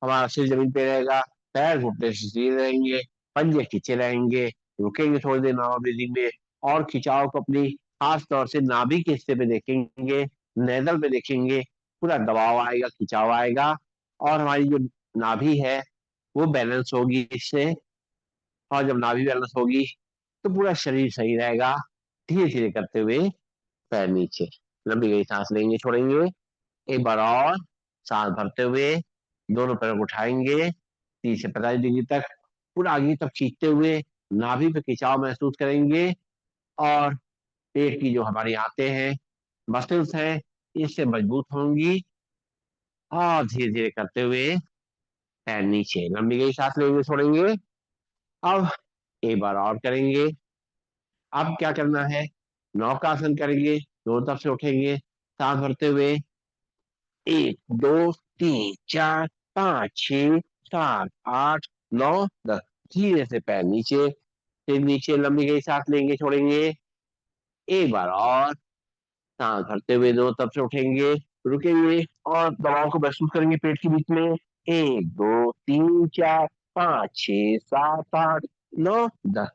हमारा सिर जमीन पे रहेगा, पैर घुटने से सीधे रहेंगे, पंजे खींचे रहेंगे। रुकेंगे थोड़ी देर नॉर्मल ब्रीदिंग में, और खिंचाव को अपनी खास तौर से नाभि के हिस्से पे देखेंगे, नेदल पे देखेंगे। पूरा दबाव आएगा, खिंचाव आएगा, और हमारी जो नाभि है वो बैलेंस होगी इससे। और जब नाभि बैलेंस होगी तो पूरा शरीर सही रहेगा। धीरे धीरे करते हुए पैर नीचे, लंबी गई सांस लेंगे छोड़ेंगे। एक बार और सांस भरते हुए दोनों पैरों को उठाएंगे 30 से 45 डिग्री तक, पूरा आगे तक खींचते हुए नाभि पे खिंचाव महसूस करेंगे। और पेट की जो हमारी आंतें हैं, मसल्स हैं, इससे मजबूत होंगी। और धीरे धीरे करते हुए पैर नीचे, लंबी गई सांस लेंगे छोड़ेंगे। अब एक बार और करेंगे। अब क्या करना है, नौकासन करेंगे, दोनों तरफ से उठेंगे सांस भरते हुए। 1 2 3 4 5 6 7 8 9 10। धीरे से पैर नीचे, फिर नीचे लंबी गई सांस लेंगे छोड़ेंगे। एक बार और सांस भरते हुए दोनों तरफ से उठेंगे, रुकेंगे, और दबाव को महसूस करेंगे पेट के बीच में। 1 2 3 4 5 6 7 8 9 10।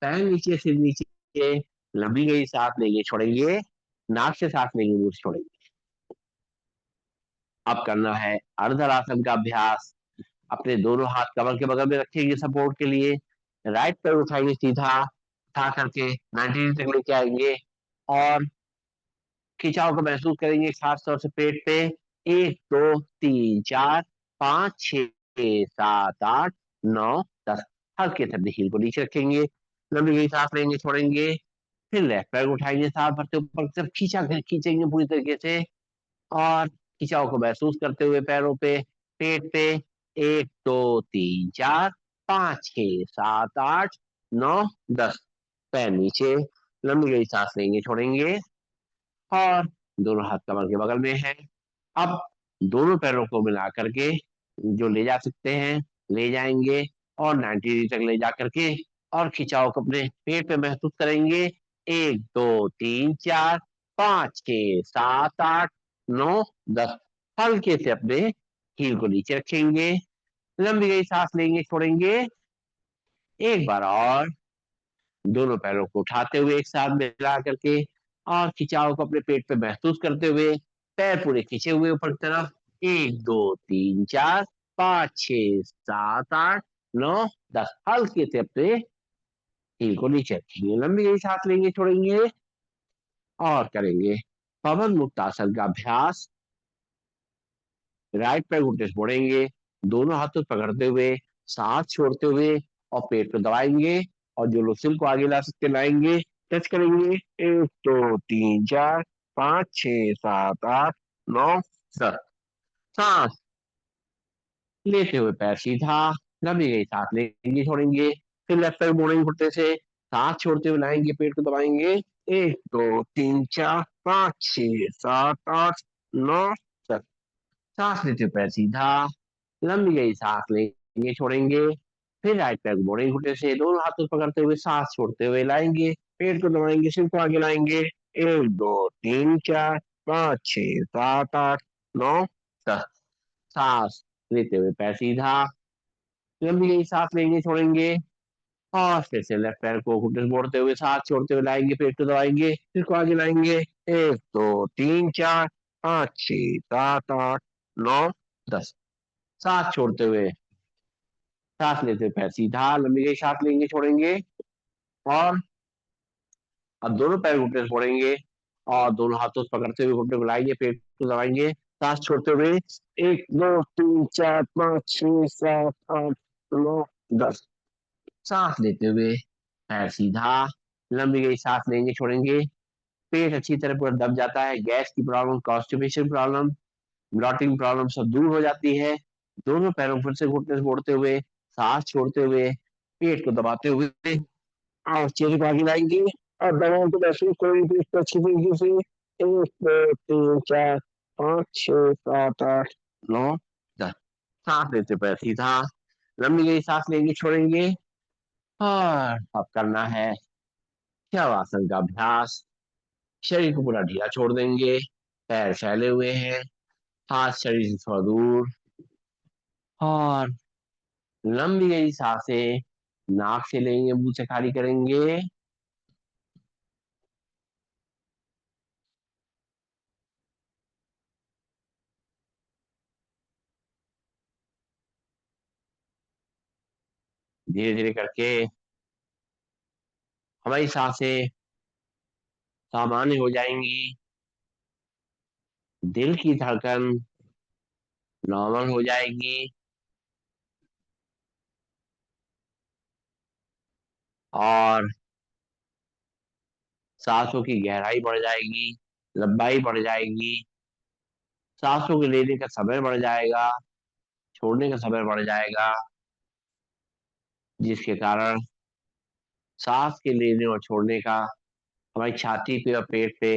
पैर नीचे, सिर नीचे, लंबी गई सांस लेंगे छोड़ेंगे, नाक से सांस लेंगे, मुंह से छोड़ेंगे। अब करना है अर्धरासन का अभ्यास। अपने दोनों हाथ कमर के बगल में रखेंगे सपोर्ट के लिए, राइट पैर उठाएंगे सीधा, उठा करके 90 डिग्री तक लेके आएंगे, और खिंचाव को महसूस करेंगे खास तौर से पेट पे। 1 2 3 4 5 6 7 8 9 10। हल्के से अपनी हील को नीचे रखेंगे, लंबी गई सांस लेंगे छोड़ेंगे। फिर लेफ्ट पैर उठाएंगे, सांस भरते ऊपर की तरफ खींचा खींचेंगे पूरी तरीके से, और खिंचाव को महसूस करते हुए पैरों पे, पेट पे। 1 2 3 4 5 6 7 8 9 10। पैर नीचे, लंबी गई सांस लेंगे छोड़ेंगे, और दोनों हाथ कमर के बगल में है। अब दोनों पैरों को मिला करके जो ले जा सकते हैं ले जाएंगे, और 90 डिग्री तक ले जा करके, और खिंचाव को अपने पेट पे महसूस करेंगे। 1 2 3 4 5 6 7 8 9 10। हल्के से अपने हील को नीचे रखेंगे, लंबी गई सांस लेंगे छोड़ेंगे। एक बार और दोनों पैरों को उठाते हुए एक साथ मिला करके, और खिंचाव को अपने पेट पे महसूस करते हुए, पैर पूरे खींचे हुए ऊपर की तरफ। 1 2 3 4 5 6 7 8 9 10। हल्के से अपने हील को नीचे रखेंगे, लंबी गई सांस लेंगे छोड़ेंगे, और करेंगे पवन मुक्त आसन का अभ्यास। राइट पैर घुटने से मोड़ेंगे, दोनों हाथों पकड़ते हुए, सांस छोड़ते हुए, और पेट को दबाएंगे, और जो लोग सिर को आगे ला सकते लाएंगे, टच करेंगे। 1 2 3 4 5 6 7 8 9 10। सांस लेते हुए पैर सीधा, लंबी गई सांस लेंगे छोड़ेंगे। फिर लेफ्ट पैर मोड़ेंगे घुटने से, सांस छोड़ते हुए लाएंगे, पेट को दबाएंगे। 1 2 3 4 5 6 7 8 9 10। सांस लेते हुए पैर सीधा, लंबी गई सांस लेंगे छोड़ेंगे। फिर राइट पैर को मोड़ेंगे घुटने से, दोनों हाथों से पकड़ते हुए, सांस छोड़ते हुए लाएंगे, पेट को दबाएंगे, सिर को आगे लाएंगे। 1 2 3 4 5 6 7 8 9 10। सांस लेते हुए पैर सीधा, लंबी गई सांस लेंगे छोड़ेंगे, और फिर से लेफ्ट पैर को घुटने से मोड़ते हुए, सांस छोड़ते हुए लाएंगे, पेट को दबाएंगे, सिर को आगे लाएंगे। 1 2 3 4 5 6 7 8 9 10। सांस छोड़ते हुए, सांस लेते हुए पैर सीधा, लंबी गई सांस लेंगे छोड़ेंगे, और अब दोनों पैर घुटने से मोड़ेंगे, और दोनों हाथों से पकड़ते हुए घुटने को लाएंगे, पेट को दबाएंगे, सांस छोड़ते हुए। 1 2 3 4 5 6 7 8 9 10। सांस लेते हुए पैर सीधा, लंबी गई सांस लेंगे छोड़ेंगे। पेट अच्छी तरह पूरा दब जाता है, गैस की problem, constipation problem, blotting problem सब दूर हो जाती है। दोनों पैरों पर से घुटने से मोड़ते हुए, सांस छोड़ते हुए, पेट को दबाते हुए और चेहरे को आगे लाएंगे और दबाव को महसूस करेंगे इसको अच्छी तरीके से। 1 2 3 4 5 6 7 8 9 10। सांस लेते पैर सीधा, लंबी गई सांस लेंगे छोड़ेंगे। और अब करना है शवासन का अभ्यास। शरीर को पूरा ढीला छोड़ देंगे, पैर फैले हुए हैं, हाथ शरीर से थोड़ा दूर। और लंबी गई सांसें नाक से लेंगे, मुंह से खाली करेंगे। धीरे धीरे करके हमारी सांसें सामान्य हो जाएंगी, दिल की धड़कन नॉर्मल हो जाएगी और सांसों की गहराई बढ़ जाएगी, लंबाई बढ़ जाएगी। सांसों के लेने का समय बढ़ जाएगा, छोड़ने का समय बढ़ जाएगा, जिसके कारण सांस के लेने और छोड़ने का हमारी छाती पे और पेट पे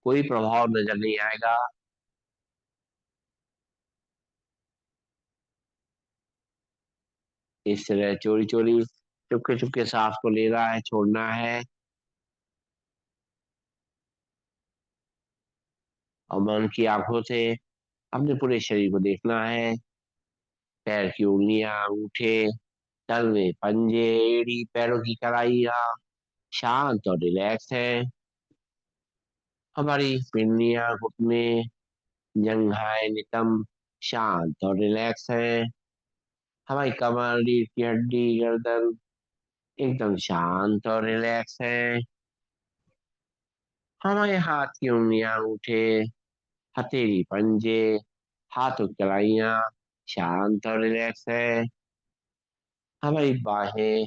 कोई प्रभाव नजर नहीं आएगा। इस तरह चोरी चोरी चुपके चुपके सांस को लेना है, छोड़ना है। और मन की आंखों से अपने पूरे शरीर को देखना है। पैर की उंगलियां, अंगूठे, तलवे, पंजे, एड़ी, पैरों की कलाइयां शांत और रिलैक्स है। हमारी पिंडियां, घुटने, जंघाएं, नितंब शांत और रिलैक्स है। हमारी कमर, रीढ़ की हड्डी, गर्दन एकदम शांत और रिलैक्स है। हमारे हाथ की उंगलियां, अंगूठे, हथेली, पंजे, हाथों की कलाइयां शांत और रिलैक्स है। हमारी बाहें,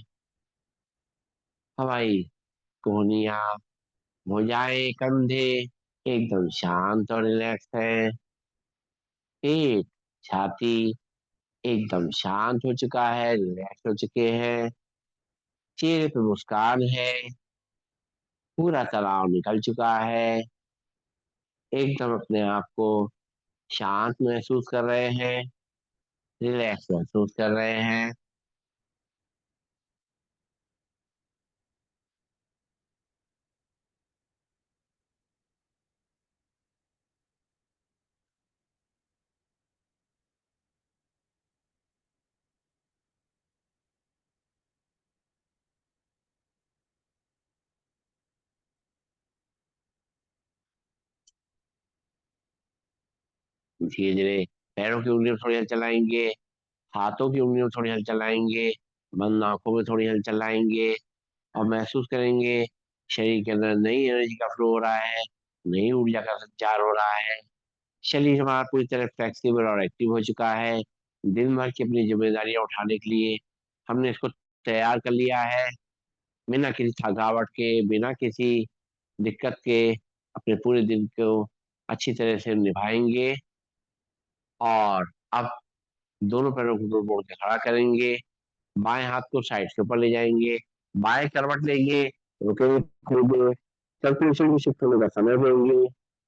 हमारी कोहनियां, भुजाएं, कंधे एकदम शांत और रिलैक्स है। पेट, छाती एकदम शांत हो चुका है, रिलैक्स हो चुके हैं। चेहरे पे मुस्कान है, पूरा तनाव निकल चुका है। एकदम अपने आप को शांत महसूस कर रहे हैं, रिलैक्स महसूस कर रहे हैं। धीरे धीरे पैरों की उंगलियों में थोड़ी हल चलाएंगे, हाथों की उंगलियों में थोड़ी हल चलाएंगे, बंद आंखों में थोड़ी हल चलाएंगे और महसूस करेंगे शरीर के अंदर नई एनर्जी का फ्लो हो रहा है, नई ऊर्जा का संचार हो रहा है। शरीर हमारा पूरी तरह फ्लेक्सिबल और एक्टिव हो चुका है। दिन भर की अपनी जिम्मेदारियां उठाने के लिए हमने इसको तैयार कर लिया है। बिना किसी थकावट के, बिना किसी दिक्कत के अपने पूरे दिन को अच्छी तरह से निभाएंगे। और अब दोनों पैरों को जोड़ के खड़ा करेंगे, बाएं हाथ को साइड के ऊपर ले जाएंगे, बाएं करवट लेंगे, रुकेंगे थोड़ी देर, सर्कुलेशन की शिफ्ट होने का समय देंगे।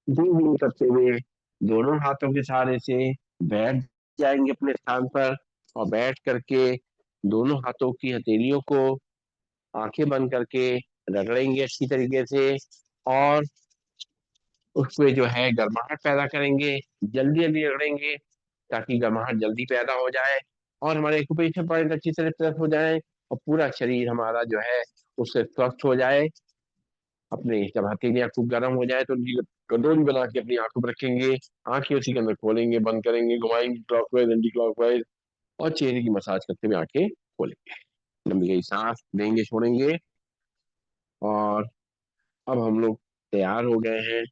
धीरे धीरे करते हुए दोनों हाथों के सहारे से बैठ जाएंगे अपने स्थान पर और बैठ करके दोनों हाथों की हथेलियों को आंखें बंद करके रगड़ेंगे अच्छी तरीके से और उसमें जो है गर्माहट पैदा करेंगे। जल्दी जल्दी रगड़ेंगे ताकि गर्माहट जल्दी पैदा हो जाए और हमारे एक्यूपेंचर पॉइंट अच्छी तरह प्रेस हो जाए और पूरा शरीर हमारा जो है उससे स्वस्थ हो जाए। अपने जब हथेलियां खूब गर्म हो जाए तो कंट्रोल बना के अपनी आंखों पर रखेंगे, आंखें उसी के अंदर खोलेंगे, बंद करेंगे, घुमाएंगे क्लॉकवाइज एंटी क्लॉकवाइज और चेहरे की मसाज करते हुए आंखें खोलेंगे। लंबी गई सांस लेंगे छोड़ेंगे। और अब हम लोग तैयार हो गए हैं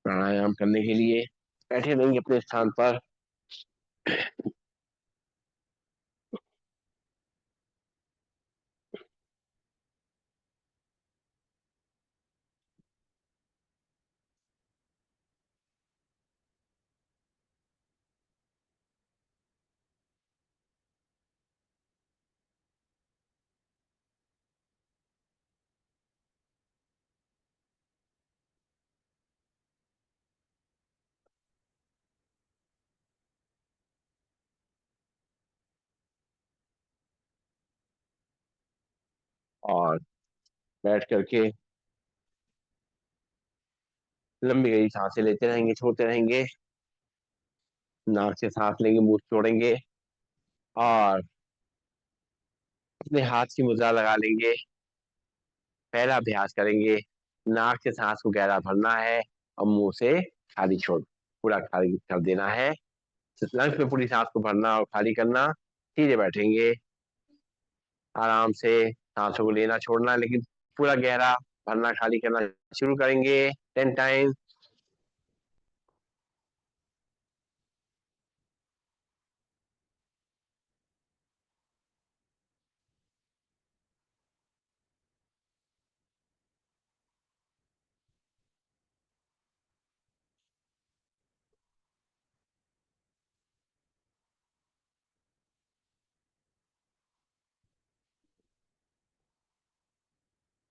प्राणायाम करने के लिए। बैठे रहेंगे अपने स्थान पर। और बैठ करके लंबी गहरी सांसें लेते रहेंगे, छोड़ते रहेंगे। नाक से सांस लेंगे, मुंह से छोड़ेंगे। और अपने हाथ की मुद्रा लगा लेंगे। पहला अभ्यास करेंगे। नाक से सांस को गहरा भरना है और मुंह से खाली छोड़, पूरा खाली कर देना है। लंग्स में पूरी सांस को भरना और खाली करना। सीधे बैठेंगे, आराम से सांसों को लेना छोड़ना, लेकिन पूरा गहरा भरना खाली करना शुरू करेंगे 10 टाइम।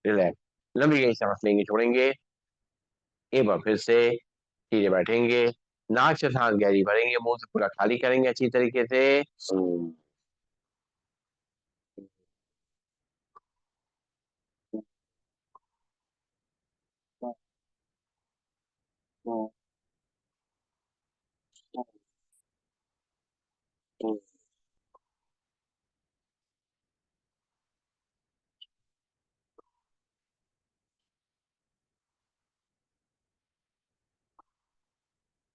रिलैक्स, लंबी गहरी सांस लेंगे, छोड़ेंगे। एक बार फिर से सीधे बैठेंगे, नाक से सांस गहरी भरेंगे, मुंह से पूरा खाली करेंगे अच्छी तरीके से।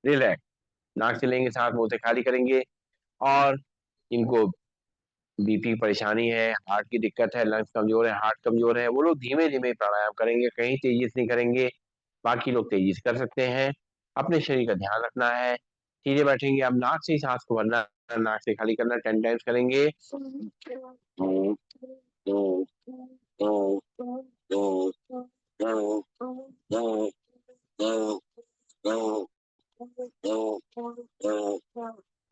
रिलैक्स, नाक से लेंगे सांस, मुंह से खाली करेंगे। और इनको बीपी परेशानी है, हार्ट की दिक्कत है, लंग्स कमजोर है, हार्ट कमजोर है, वो लोग धीमे धीमे प्राणायाम करेंगे, कहीं तेजी से नहीं करेंगे। बाकी लोग तेजी से कर सकते हैं। अपने शरीर का ध्यान रखना है। सीधे बैठेंगे, अब नाक से ही सांस को भरना, नाक से खाली करना 10 टाइम्स करेंगे।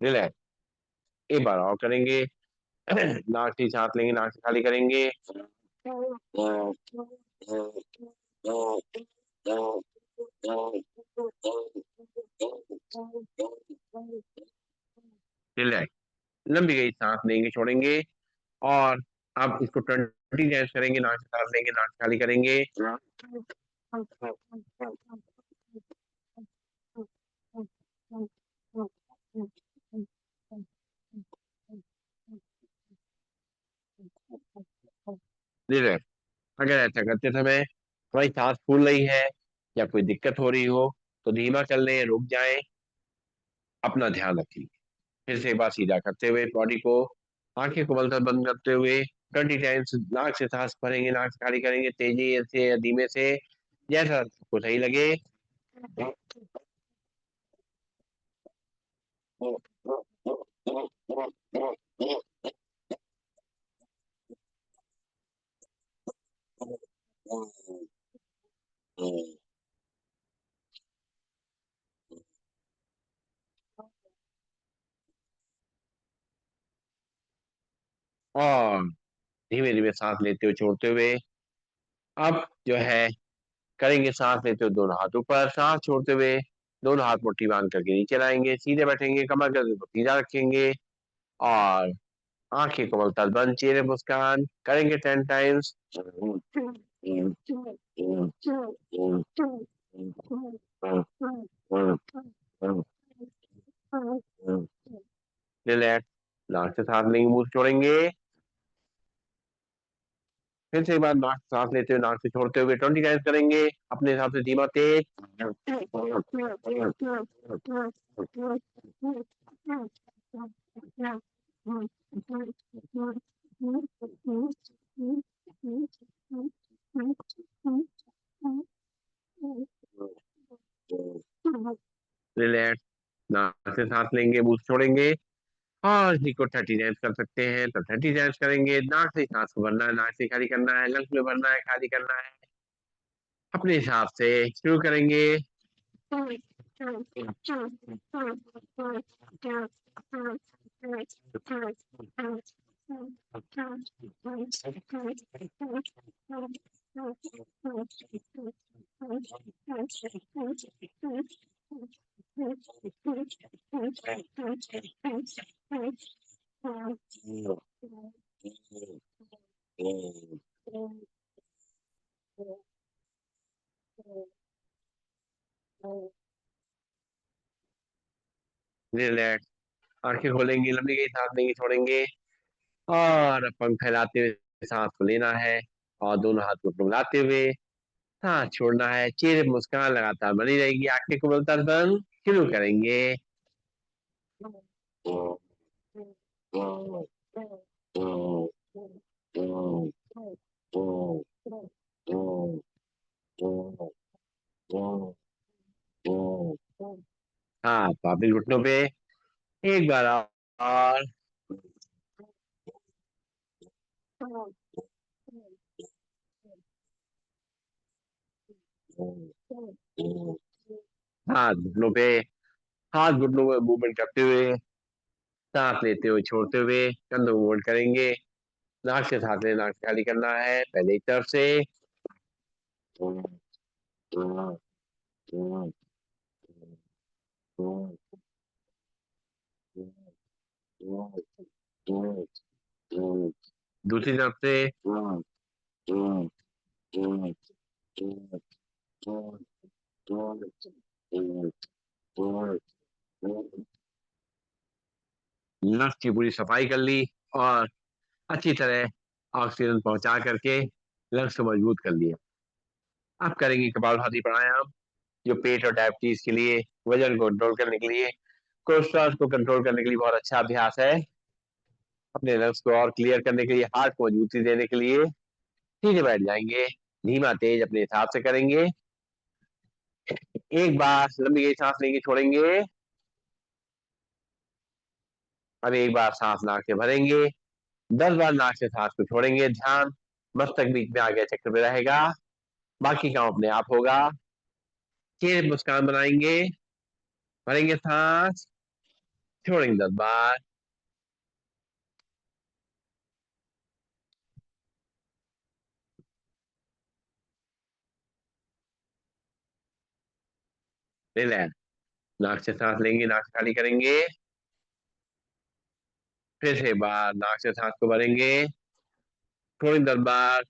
रिलैक्स, एक बार और करेंगे। नाक से ही सांस लेंगे, नाक से खाली करेंगे। रिलैक्स, लंबी गई सांस लेंगे, छोड़ेंगे। और अब इसको 20 टाइम्स करेंगे, नाक से सांस लेंगे, नाक से खाली करेंगे। रिलैक्स, अगर ऐसा करते समय हमारी सांस फूल रही है या कोई दिक्कत हो रही हो तो धीमा कर लें, रुक जाएं, अपना ध्यान रखें। फिर से एक बार सीधा करते हुए बॉडी को, आंखें को बंद बंद करते हुए 20 टाइम्स नाक से सांस भरेंगे, नाक से खाली करेंगे, तेजी से या धीमे से, जैसा आपको सही लगे। और धीमे धीमे सांस लेते हुए, छोड़ते हुए, अब जो है करेंगे, सांस लेते हुए दोनों हाथ ऊपर, सांस छोड़ते हुए दोनों हाथ मुट्ठी बांध करके नीचे लाएंगे, सीधे बैठेंगे, कमर गर्दन को सीधा रखेंगे। और आंखें कोमल तल बंद, चेहरे मुस्कान, करेंगे 10 टाइम्स। रिलैक्स, नाक से सांस लेंगे, मुंह से छोड़ेंगे। फिर से एक बार नाक से सांस लेते हुए, नाक से छोड़ते हुए 20 टाइम्स करेंगे, अपने हिसाब से धीमा तेज। रिलैक्स, नाक से सांस लेंगे, मुंह से छोड़ेंगे। और इसी को 30 टाइम्स कर सकते हैं तो 30 टाइम्स करेंगे। नाक से सांस को भरना है, नाक से खाली करना है, लंग्स में भरना है, खाली करना है, अपने हिसाब से शुरू करेंगे। रिलैक्स। आंखें खोलेंगे, लंबी गई सांस लेंगे, छोड़ेंगे। और पंख फैलाते हुए सांस को लेना है। और दोनों हाथ को फुलाते हुए सांस छोड़ना है। चेहरे पर मुस्कान लगातार बनी रहेगी। आंखें को बोलता बंद शुरू करेंगे। हाँ, वापिस घुटनों पे। एक बार और। हाथ घुटनों पे। हाथ घुटनों में मूवमेंट करते हुए सांस लेते हुए छोड़ते हुए कंधों को मूवमेंट करेंगे। नाक से सांस लेना, नाक से खाली करना है, पहले एक तरफ से। दूसरी तरफ से। नस की पूरी सफाई कर ली। और अच्छी तरह ऑक्सीजन पहुंचा करके लंग्स को मजबूत कर लिया। अब करेंगे कपालभाति प्राणायाम, जो पेट और डायबिटीज के लिए, वजन को कंट्रोल करने के लिए, कोलेस्ट्रॉल को कंट्रोल करने के लिए बहुत अच्छा अभ्यास है। अपने लंग्स को और क्लियर करने के लिए, हार्ट को मजबूती देने के लिए सीधे बैठ जाएंगे। धीमा तेज अपने हिसाब से करेंगे। एक बार लंबी गई सांस लेंगे, छोड़ेंगे। अब एक बार सांस नाक से भरेंगे। 10 बार नाक से सांस को छोड़ेंगे। ध्यान मस्तक बीच में आगे चक्र पे रहेगा। बाकी काम अपने आप होगा। चेहरे पे मुस्कान बनाएंगे। भरेंगे सांस, छोड़ेंगे 10 बार। रिलैक्स। नाक से सांस लेंगे, नाक से खाली करेंगे। फिर से एक बार नाक से सांस को भरेंगे, छोड़ेंगे 10 बार।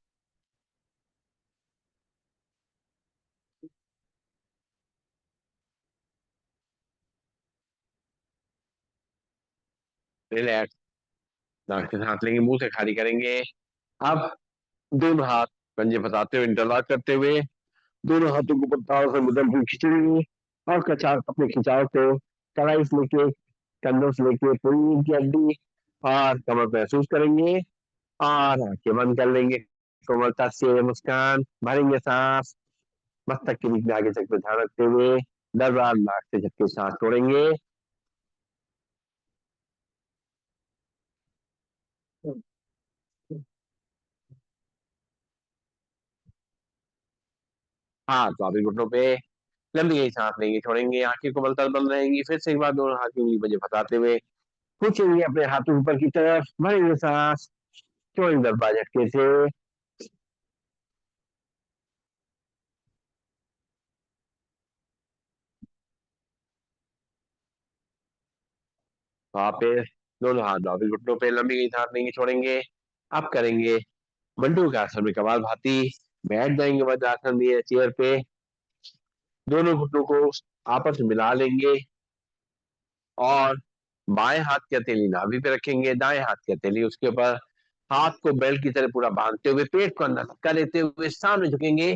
रिलैक्स। नाक से सांस लेंगे, मुंह से खाली करेंगे। अब दोनों हाथ पंजे फंसाते हुए इंटरलॉक करते हुए दोनों हाथों को पत्ताओं से मुद्दम खींचेंगे। और कचार अपने खिंचाव को कलाई से लेके कंधों से लेके पूरी की हड्डी और कमर पे महसूस करेंगे। और आंखें बंद कर लेंगे। कोमलता से मुस्कान भरेंगे सांस। मस्तक के बीच में आगे चक्र ध्यान रखते हुए 10 बार नाक से झटके सांस छोड़ेंगे। हाथ वापिस घुटनों पे। लंबी गई सांस लेंगे, छोड़ेंगे। आंखें कोमलता से बंद रहेंगी। फिर से एक बार दोनों हाथ की उंगली मुझे फंसाते हुए खींचेंगे अपने हाथों ऊपर की तरफ। भरेंगे सांस, छोड़ेंगे 10 बार झटके से। वापिस दोनों हाथ वापिस घुटनों पे। लंबी गई सांस लेंगे, छोड़ेंगे। अब करेंगे मंडूक आसन में कपाल भाती। बैठ जाएंगे वज्रासन दिए चेयर पे। दोनों घुटनों को आपस में मिला लेंगे। और बाएं हाथ की हथेली नाभि पे रखेंगे, दाएं हाथ की हथेली उसके ऊपर। हाथ को बेल्ट की तरह पूरा बांधते हुए पेट को अंदर धक्का देते हुए सामने झुकेंगे।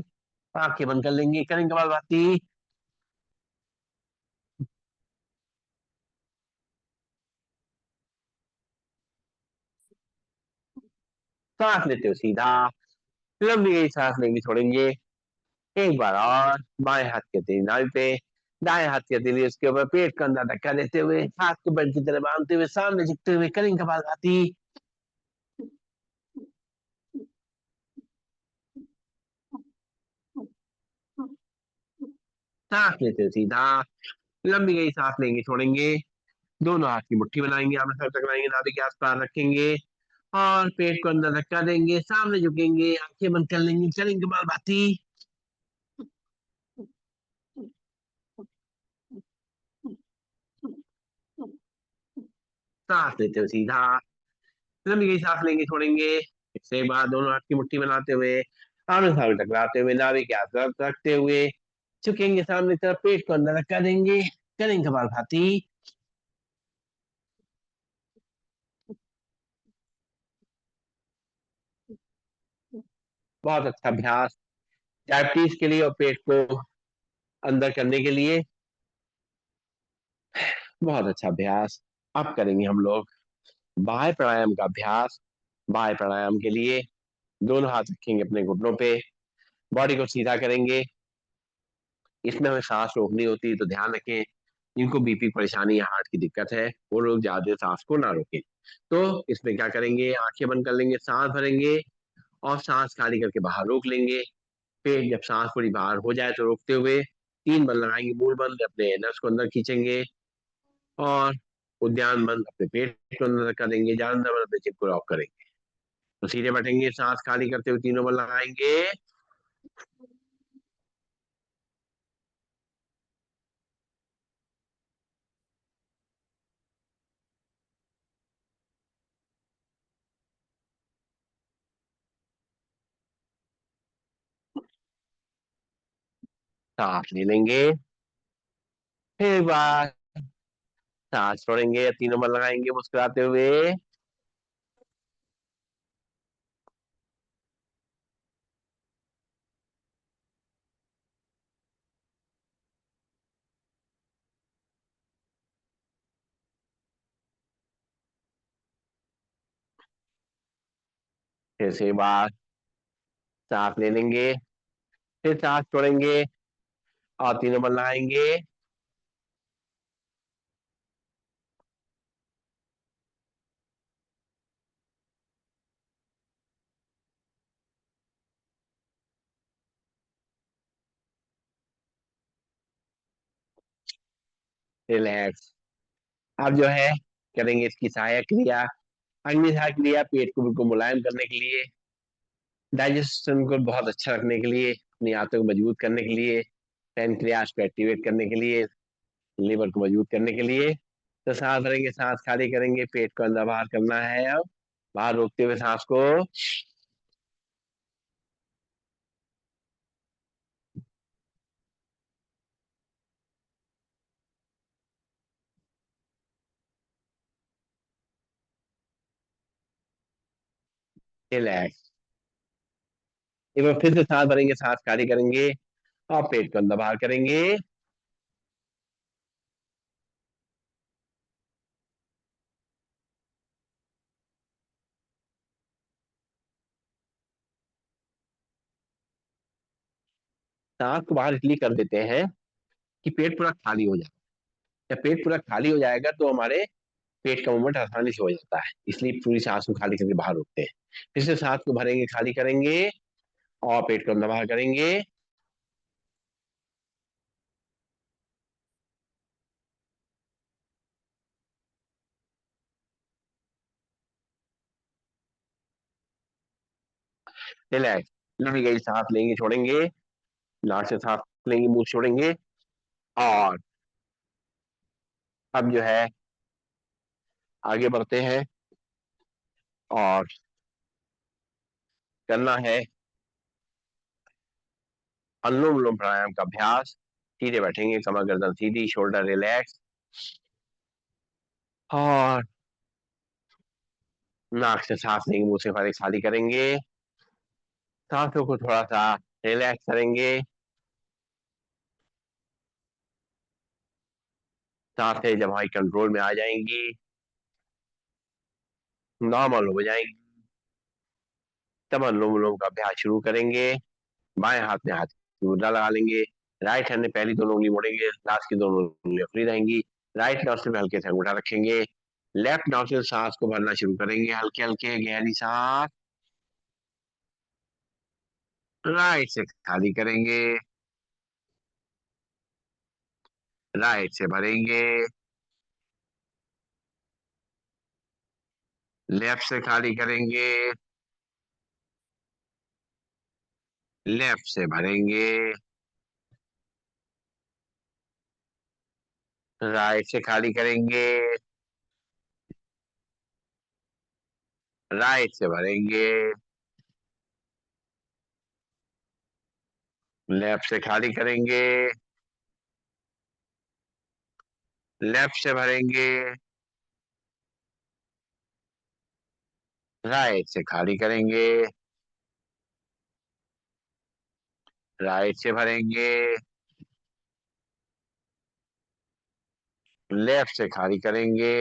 आंखें बंद कर लेंगे, करेंगे कपालभाति। सांस लेते हुए सीधा लंबी गई सांस लेंगे, छोड़ेंगे। एक बार और बाएं हाथ की हथेली नाभि पे, दाएं हाथ की हथेली उसके ऊपर। पेट का अंदर धक्का देते हुए हाथ को बेल्ट की तरह बांधते हुए सामने झुकते हुए करेंगे कपालभाति। सांस लेते हुए सीधा लंबी गई सांस लेंगे, छोड़ेंगे। दोनों हाथ की मुट्ठी बनाएंगे, आमने सामने टकराएंगे, नाभि के आसपास रखेंगे। और पेट को अंदर धक्का देंगे, सामने झुकेंगे, आंखें बंद कर लेंगे, चलेंगे कपालभाति। सांस लेते हुए सीधा लंबी गई सांस लेंगे, छोड़ेंगे। इसके बाद दोनों हाथ की मुट्ठी बनाते हुए आमने सामने टकराते हुए नाभि के आस रखते हुए झुकेंगे सामने की तरफ, पेट को अंदर रखा देंगे, करेंगे कपालभाति। बहुत अच्छा अभ्यास डायबिटीज के लिए और पेट को अंदर करने के लिए। बहुत अच्छा अभ्यास। अब करेंगे हम लोग बाह्य प्राणायाम का अभ्यास। बाह्य प्राणायाम के लिए दोनों हाथ रखेंगे अपने घुटनों पे, बॉडी को सीधा करेंगे। इसमें हमें सांस रोकनी होती है तो ध्यान रखें, जिनको बीपी परेशानी या हार्ट की दिक्कत है वो लोग ज्यादा देर सांस को ना रोकें। तो इसमें क्या करेंगे, आंखें बंद कर लेंगे, सांस भरेंगे और सांस खाली करके बाहर रोक लेंगे। फिर जब सांस पूरी बाहर हो जाए तो रोकते हुए 3 बल लगाएंगे, मूल बंद अपने नस को अंदर खींचेंगे और उद्यान बंद अपने पेट को अंदर करेंगे, जानदार बंद अपने चिप को लॉक करेंगे। तो सीधे बैठेंगे, सांस खाली करते हुए तीनों बल लगाएंगे, सांस ले लेंगे, फिर एक बार सांस छोड़ेंगे, तीनों बल लगाएंगे मुस्कुराते हुए, फिर से एक बार सांस ले लेंगे, फिर सांस छोड़ेंगे और तीनों बल लगाएंगे, रिलैक्स। अब जो है करेंगे इसकी सहायक क्रिया, अग्नि सहायक क्रिया, पेट को बिल्कुल मुलायम करने के लिए, डाइजेशन को बहुत अच्छा रखने के लिए, अपनी आंतों को मजबूत करने के लिए, पैनक्रियास को एक्टिवेट करने के लिए, लिवर को मजबूत करने के लिए। तो सांस भरेंगे, सांस खाली करेंगे, पेट को अंदर बाहर करना है। अब बाहर रोकते हुए सांस को रिलैक्स। एक बार फिर से सांस भरेंगे, सांस खाली करेंगे और पेट को अंदर बाहर करेंगे। सांस को बाहर इसलिए कर देते हैं कि पेट पूरा खाली हो जाए। जब पेट पूरा खाली हो जाएगा तो हमारे पेट का मूवमेंट आसानी से हो जाता है, इसलिए पूरी सांस को खाली करके बाहर रोकते हैं। फिर से सांस को भरेंगे, खाली करेंगे और पेट को अंदर बाहर करेंगे। रिलैक्स। लंबी गई सांस लेंगे, छोड़ेंगे, नाक से सांस लेंगे, मुंह से छोड़ेंगे। और अब जो है आगे बढ़ते हैं और करना है अनुलोम विलोम प्राणायाम का अभ्यास। सीधे बैठेंगे, कमर गर्दन सीधी, शोल्डर रिलैक्स और नाक से सांस लेंगे, मुंह से खाली करेंगे, सांसों को थोड़ा सा रिलैक्स करेंगे। सांसें जब हमारी कंट्रोल में आ जाएंगी, नॉर्मल हो जाएंगी, तब अनुलोम विलोम का अभ्यास शुरू करेंगे। बाएं हाथ में हाथ की मुद्रा लगा लेंगे, राइट हैंड में पहली दोनों उंगली मोड़ेंगे, लास्ट की दोनों उंगलियां फ्री रहेंगी। राइट नॉस्ट्रिल में हल्के से अंगूठा रखेंगे, लेफ्ट नॉस्ट्रिल सांस को भरना शुरू करेंगे, हल्के हल्के गहरी सांस, राइट से खाली करेंगे, राइट से भरेंगे, लेफ्ट से खाली करेंगे, लेफ्ट से भरेंगे, राइट से खाली करेंगे, राइट से भरेंगे, लेफ्ट से खाली करेंगे, लेफ्ट से भरेंगे, राइट से खाली करेंगे, राइट से भरेंगे, लेफ्ट से खाली करेंगे,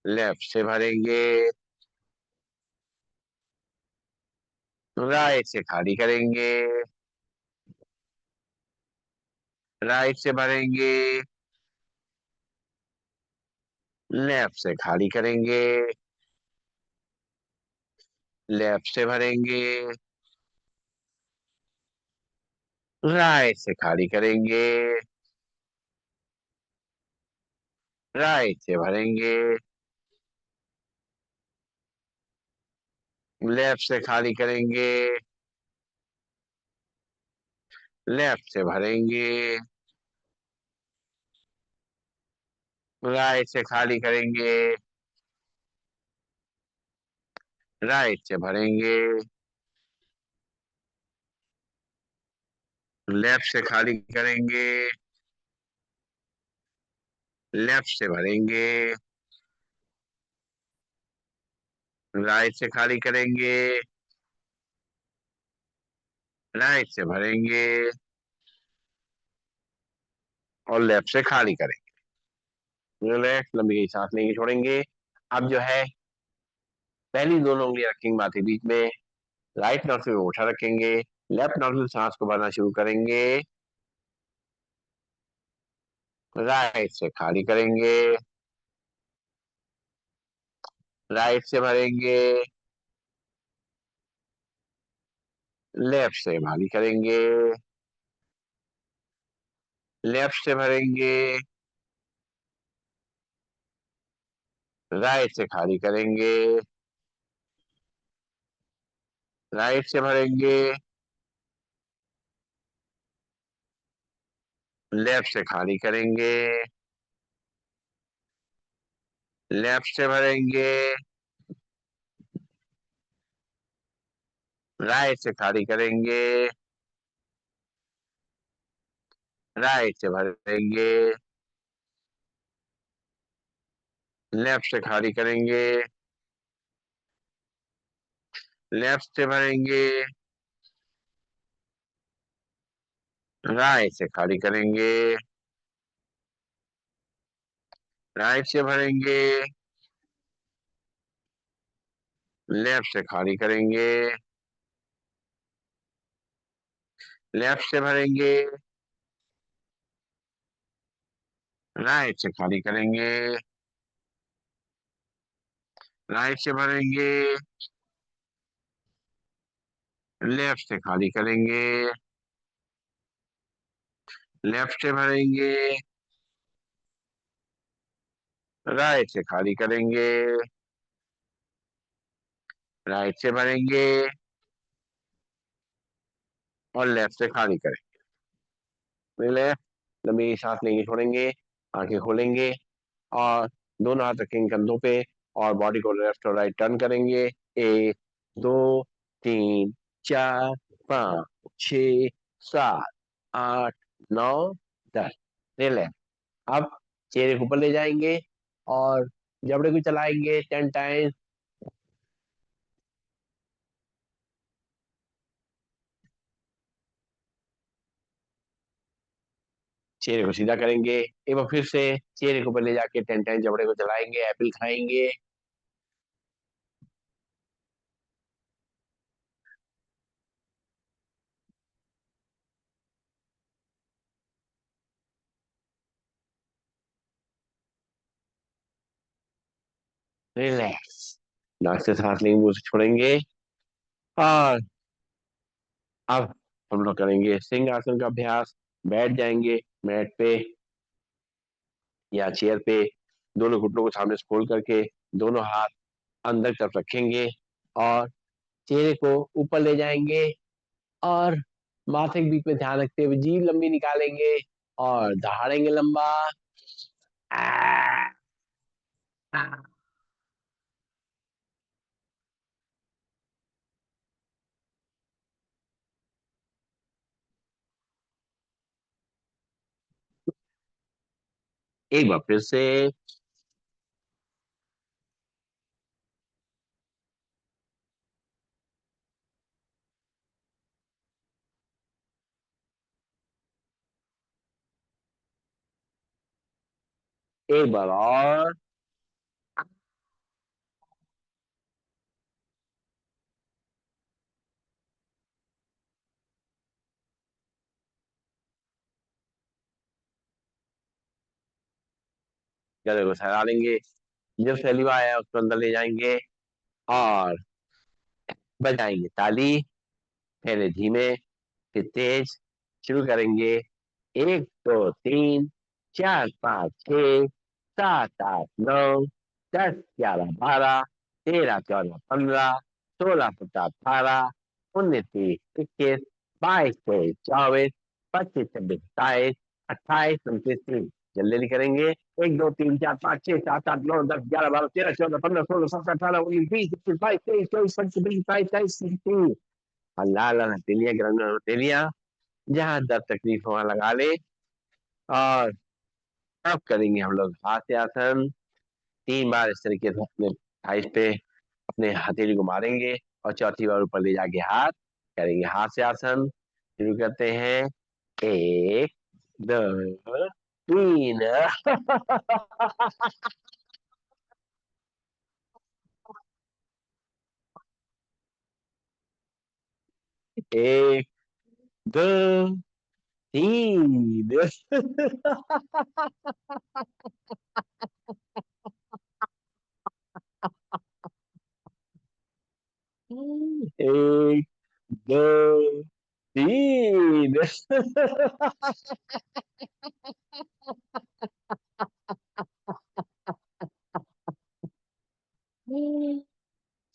लेफ्ट से भरेंगे, राइट से खाली करेंगे, राइट से भरेंगे, लेफ्ट से खाली करेंगे, लेफ्ट से भरेंगे, राइट से खाली करेंगे, राइट से भरेंगे, लेफ्ट से खाली करेंगे, लेफ्ट से भरेंगे, राइट से खाली करेंगे, राइट से भरेंगे, लेफ्ट से खाली करेंगे, लेफ्ट से भरेंगे, राइट से खाली करेंगे, राइट से भरेंगे और लेफ्ट से खाली करेंगे। रिलैक्स, लंबी सांस लेंगे, छोड़ेंगे। अब जो है पहली दोनों उंगलियां रखेंगे माथे बीच में, राइट नॉस्ट्रिल को उठा रखेंगे, लेफ्ट नॉस्ट्रिल सांस को भरना शुरू करेंगे, राइट से खाली करेंगे, राइट से भरेंगे, लेफ्ट से खाली करेंगे, लेफ्ट से भरेंगे, राइट से खाली करेंगे, राइट से भरेंगे, लेफ्ट से खाली करेंगे, लेफ्ट से भरेंगे, राइट से खाली करेंगे, राइट से भरेंगे, लेफ्ट से खाली करेंगे, लेफ्ट से भरेंगे, राइट से खाली करेंगे, राइट से भरेंगे, लेफ्ट से खाली करेंगे, लेफ्ट से भरेंगे, राइट से खाली करेंगे, राइट से भरेंगे, लेफ्ट से खाली करेंगे, लेफ्ट से भरेंगे, राइट से खाली करेंगे, राइट से भरेंगे और लेफ्ट से खाली करेंगे। मिले, लंबी सांस लेंगे, छोड़ेंगे, आंखें खोलेंगे और दोनों हाथ रखेंगे कंधों पे और बॉडी को लेफ्ट और राइट टर्न करेंगे। एक, दो, तीन, चार, पाँच, छ, सात, आठ, नौ, 10। रिलैक्स। अब चेहरे को ऊपर ले जाएंगे और जबड़े को चलाएंगे 10 टाइम्स। चेहरे को सीधा करेंगे, एक बार फिर से चेहरे को ऊपर ले जाके 10 टाइम्स जबड़े को चलाएंगे, एप्पल खाएंगे। रिलैक्स। नाक से सांस लेंगे, मुंह से छोड़ेंगे और अब हम लोग करेंगे सिंहासन का अभ्यास। बैठ जाएंगे मैट पे या चेयर पे, दोनों घुटनों को सामने से फोल्ड करके दोनों हाथ अंदर की तरफ रखेंगे और चेहरे को ऊपर ले जाएंगे और माथे के बीच में ध्यान रखते हुए जीभ लंबी निकालेंगे और दहाड़ेंगे लंबा। एक बार फिर से। एक बार और। गले को सहला लेंगे। जब सैलिवा आया उसको अंदर ले जाएंगे और बजाएंगे ताली। पहले धीमे, फिर तेज। शुरू करेंगे। 1 2 3 4 5 6 7 8 9 10 11 12 13 14 15 16 17 18 19 20 21 22 23 24 25 26 27 28 29 30। जल्दी नहीं करेंगे। 1 2 3 4 5 6 7 8 9 10 11 12 13 14 15 16 17 18 19 20 21 22 23 24 25 26 27 28 29 30। अल्लाह अल्लाह हथेलियां गिरन हथेलियां। जहां दर्द तकलीफ वहां लगा ले। और अब करेंगे हम लोग हास्य आसन। 3 बार इस तरीके से अपने थाइस पे अपने हथेली को मारेंगे और चौथी बार ऊपर ले जाके हाथ करेंगे हास्य आसन। शुरू करते हैं। 1 2 3। 1 2 3। 1 2 3।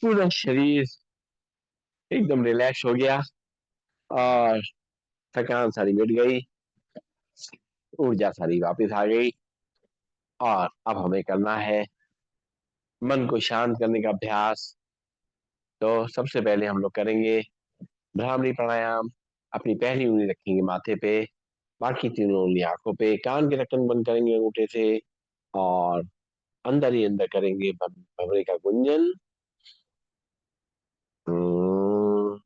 पूरा शरीर एकदम रिलैक्स हो गया और थकान सारी मिट गई। ऊर्जा सारी वापस आ गई। और अब हमें करना है मन को शांत करने का अभ्यास। तो सबसे पहले हम लोग करेंगे भ्रामरी प्राणायाम। अपनी पहली उंगली रखेंगे माथे पे, बाकी तीनों उंगली आंखों पे, कान के ढक्कन बंद करेंगे अंगूठे से और अंदर ही अंदर करेंगे भंवरे का गुंजन। हम्म,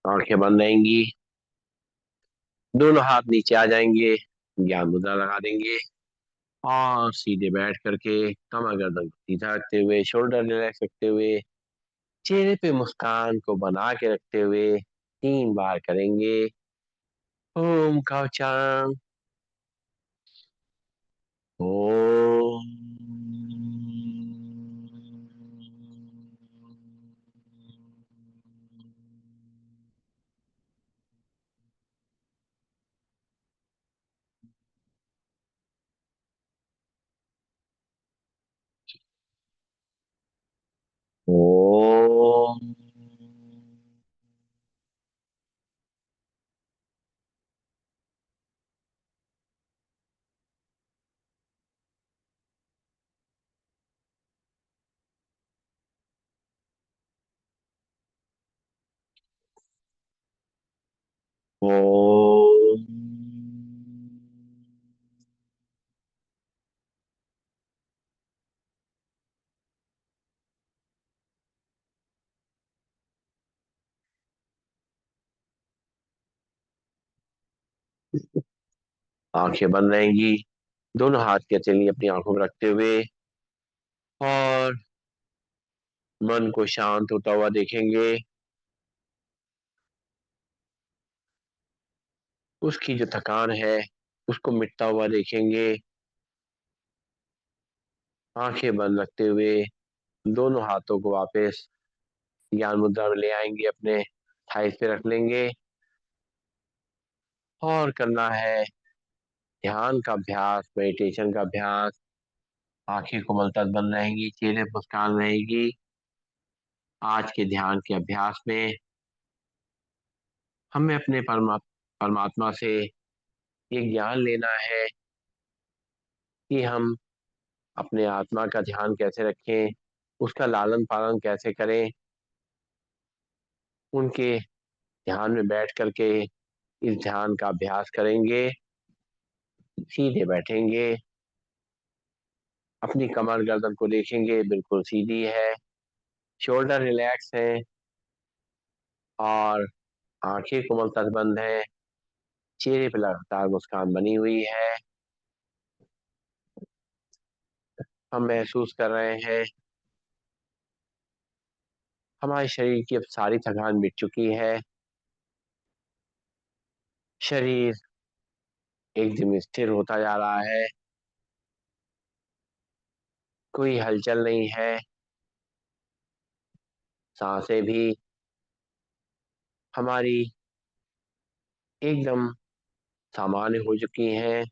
आंखें बंद रहेंगी। दोनों हाथ नीचे आ जाएंगे। ज्ञान मुद्रा लगा देंगे और सीधे बैठ करके कमर गर्दन को सीधा रखते हुए, शोल्डर रिलैक्स रखते हुए, चेहरे पे मुस्कान को बना के रखते हुए 3 बार करेंगे ओम का उच्चारण। ओम। ओम। ओम। आंखें बंद रहेंगी। दोनों हाथ की हथेली अपनी आंखों में रखते हुए और मन को शांत होता हुआ देखेंगे। उसकी जो थकान है उसको मिटता हुआ देखेंगे। आंखें बंद रखते हुए दोनों हाथों को वापस ज्ञान मुद्रा में ले आएंगे, अपने थाइस पे रख लेंगे और करना है ध्यान का अभ्यास, मेडिटेशन का अभ्यास। आंखें कोमलता बंद रहेंगी, चेहरे पर मुस्कान रहेगी। आज के ध्यान के अभ्यास में हमें अपने परमात्मा से ये ज्ञान लेना है कि हम अपने आत्मा का ध्यान कैसे रखें, उसका लालन पालन कैसे करें। उनके ध्यान में बैठ करके इस ध्यान का अभ्यास करेंगे। सीधे बैठेंगे, अपनी कमर गर्दन को देखेंगे, बिल्कुल सीधी है, शोल्डर रिलैक्स है और आंखें कोमलता से बंद है। चेहरे पर लगातार मुस्कान बनी हुई है। हम महसूस कर रहे हैं हमारे शरीर की अब सारी थकान मिट चुकी है। शरीर एकदम स्थिर होता जा रहा है, कोई हलचल नहीं है। सांसें भी हमारी एकदम सामान्य हो चुकी हैं,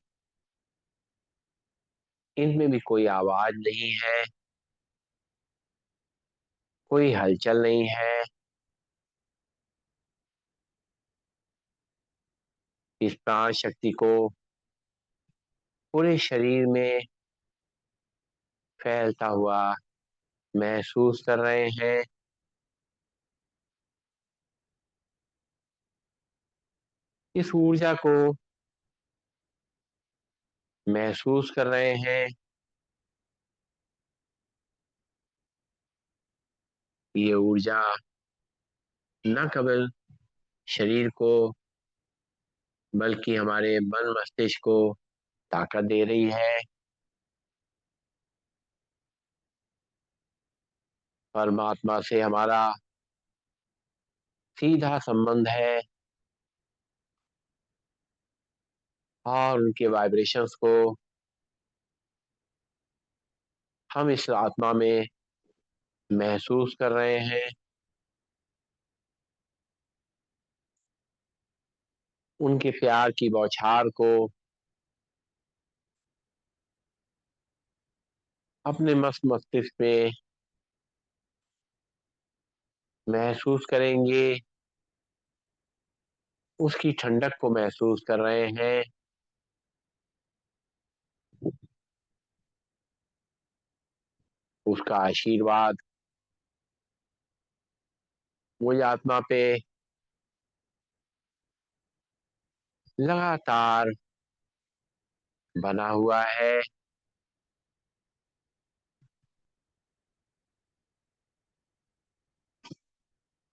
इनमें भी कोई आवाज नहीं है, कोई हलचल नहीं है। इस प्राण शक्ति को पूरे शरीर में फैलता हुआ महसूस कर रहे हैं। इस ऊर्जा को महसूस कर रहे हैं। ये ऊर्जा न केवल शरीर को बल्कि हमारे मन मस्तिष्क को ताकत दे रही है। परमात्मा से हमारा सीधा संबंध है और उनके वाइब्रेशंस को हम इस आत्मा में महसूस कर रहे हैं। उनके प्यार की बौछार को अपने मस्त मस्तिष्क में महसूस करेंगे। उसकी ठंडक को महसूस कर रहे हैं। उसका आशीर्वाद मुझ आत्मा पे लगातार बना हुआ है।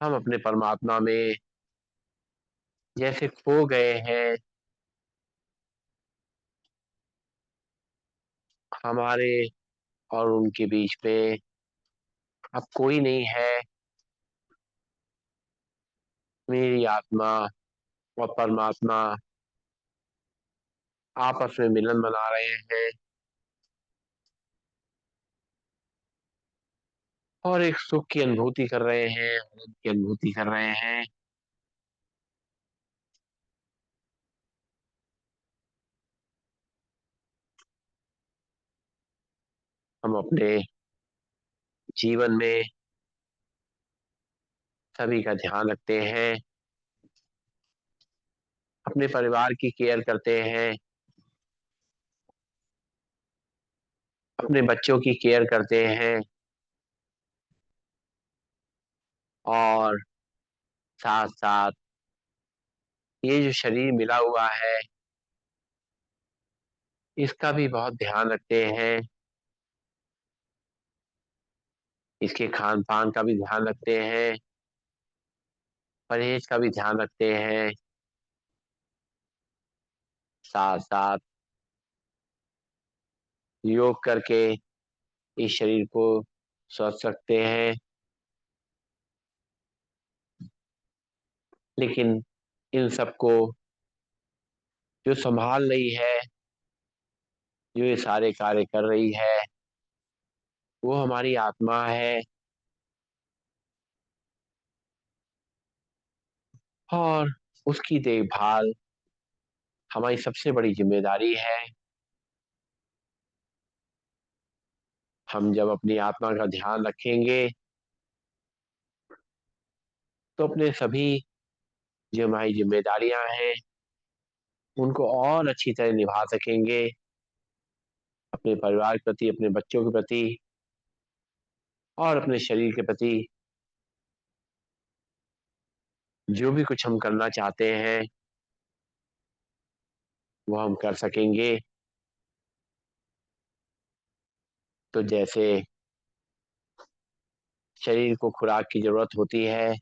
हम अपने परमात्मा में जैसे खो गए हैं। हमारे और उनके बीच में अब कोई नहीं है। मेरी आत्मा और परमात्मा आपस में मिलन बना रहे हैं और एक सुख की अनुभूति कर रहे हैं, आनंद की अनुभूति कर रहे हैं। हम अपने जीवन में सभी का ध्यान रखते हैं, अपने परिवार की केयर करते हैं, अपने बच्चों की केयर करते हैं और साथ साथ ये जो शरीर मिला हुआ है इसका भी बहुत ध्यान रखते हैं। इसके खान पान का भी ध्यान रखते हैं, परहेज का भी ध्यान रखते हैं। साथ साथ योग करके इस शरीर को स्वस्थ रखते हैं। लेकिन इन सबको जो संभाल रही है, जो ये सारे कार्य कर रही है, वो हमारी आत्मा है। और उसकी देखभाल हमारी सबसे बड़ी जिम्मेदारी है। हम जब अपनी आत्मा का ध्यान रखेंगे तो अपने सभी जो हमारी जिम्मेदारियां हैं उनको और अच्छी तरह निभा सकेंगे। अपने परिवार के प्रति, अपने बच्चों के प्रति और अपने शरीर के प्रति जो भी कुछ हम करना चाहते हैं वो हम कर सकेंगे। तो जैसे शरीर को खुराक की जरूरत होती है,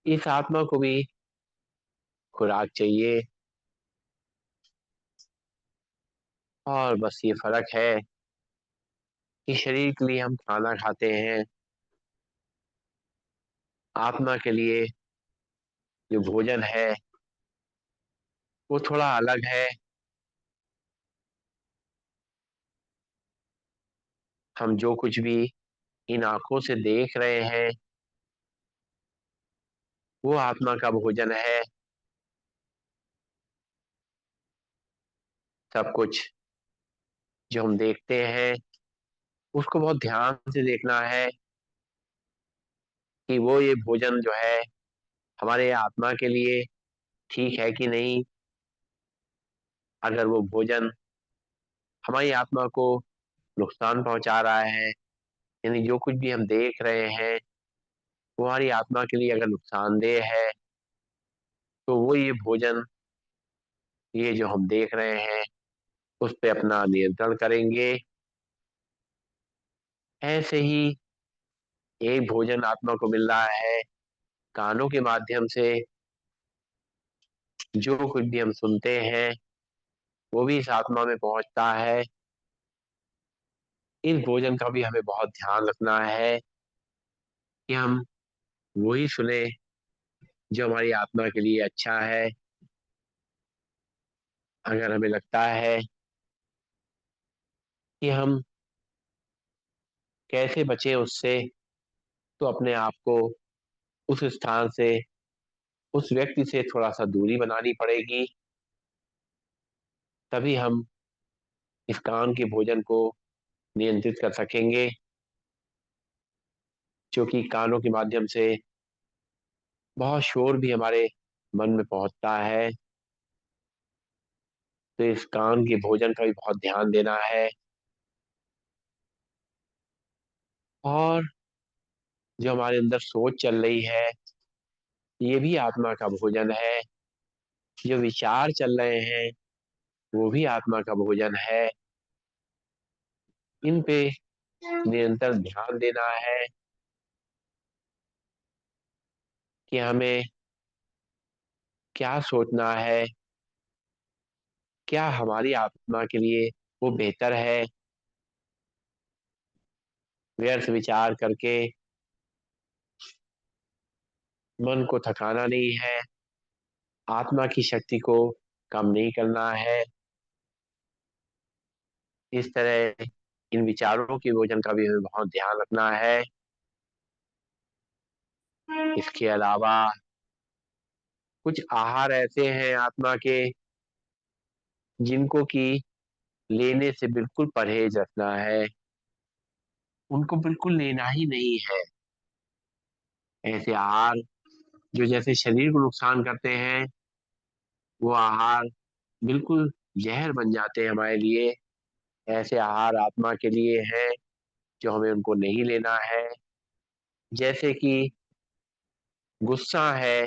इस आत्मा को भी खुराक चाहिए। और बस ये फर्क है कि शरीर के लिए हम खाना खाते हैं, आत्मा के लिए जो भोजन है वो थोड़ा अलग है। हम जो कुछ भी इन आंखों से देख रहे हैं वो आत्मा का भोजन है। सब कुछ जो हम देखते हैं उसको बहुत ध्यान से देखना है कि वो ये भोजन जो है हमारे आत्मा के लिए ठीक है कि नहीं। अगर वो भोजन हमारी आत्मा को नुकसान पहुंचा रहा है, यानी जो कुछ भी हम देख रहे हैं वो हमारी आत्मा के लिए अगर नुकसानदेह है, तो वो ये भोजन, ये जो हम देख रहे हैं उस पे अपना नियंत्रण करेंगे। ऐसे ही एक भोजन आत्मा को मिल रहा है कानों के माध्यम से। जो कुछ भी हम सुनते हैं वो भी इस आत्मा में पहुंचता है। इस भोजन का भी हमें बहुत ध्यान रखना है कि हम वही सुने जो हमारी आत्मा के लिए अच्छा है। अगर हमें लगता है कि हम कैसे बचे उससे, तो अपने आप को उस स्थान से, उस व्यक्ति से थोड़ा सा दूरी बनानी पड़ेगी। तभी हम इस कान के भोजन को नियंत्रित कर सकेंगे, जो कि कानों के माध्यम से बहुत शोर भी हमारे मन में पहुंचता है। तो इस कान के भोजन का भी बहुत ध्यान देना है। और जो हमारे अंदर सोच चल रही है ये भी आत्मा का भोजन है। जो विचार चल रहे हैं वो भी आत्मा का भोजन है। इन पे निरंतर ध्यान देना है कि हमें क्या सोचना है, क्या हमारी आत्मा के लिए वो बेहतर है। व्यर्थ विचार करके मन को थकाना नहीं है, आत्मा की शक्ति को कम नहीं करना है। इस तरह इन विचारों के भोजन का भी हमें बहुत ध्यान रखना है। इसके अलावा कुछ आहार ऐसे हैं आत्मा के जिनको कि लेने से बिल्कुल परहेज रखना है, उनको बिल्कुल लेना ही नहीं है। ऐसे आहार जो जैसे शरीर को नुकसान करते हैं वो आहार बिल्कुल जहर बन जाते हैं हमारे लिए। ऐसे आहार आत्मा के लिए हैं जो हमें उनको नहीं लेना है। जैसे कि गुस्सा है,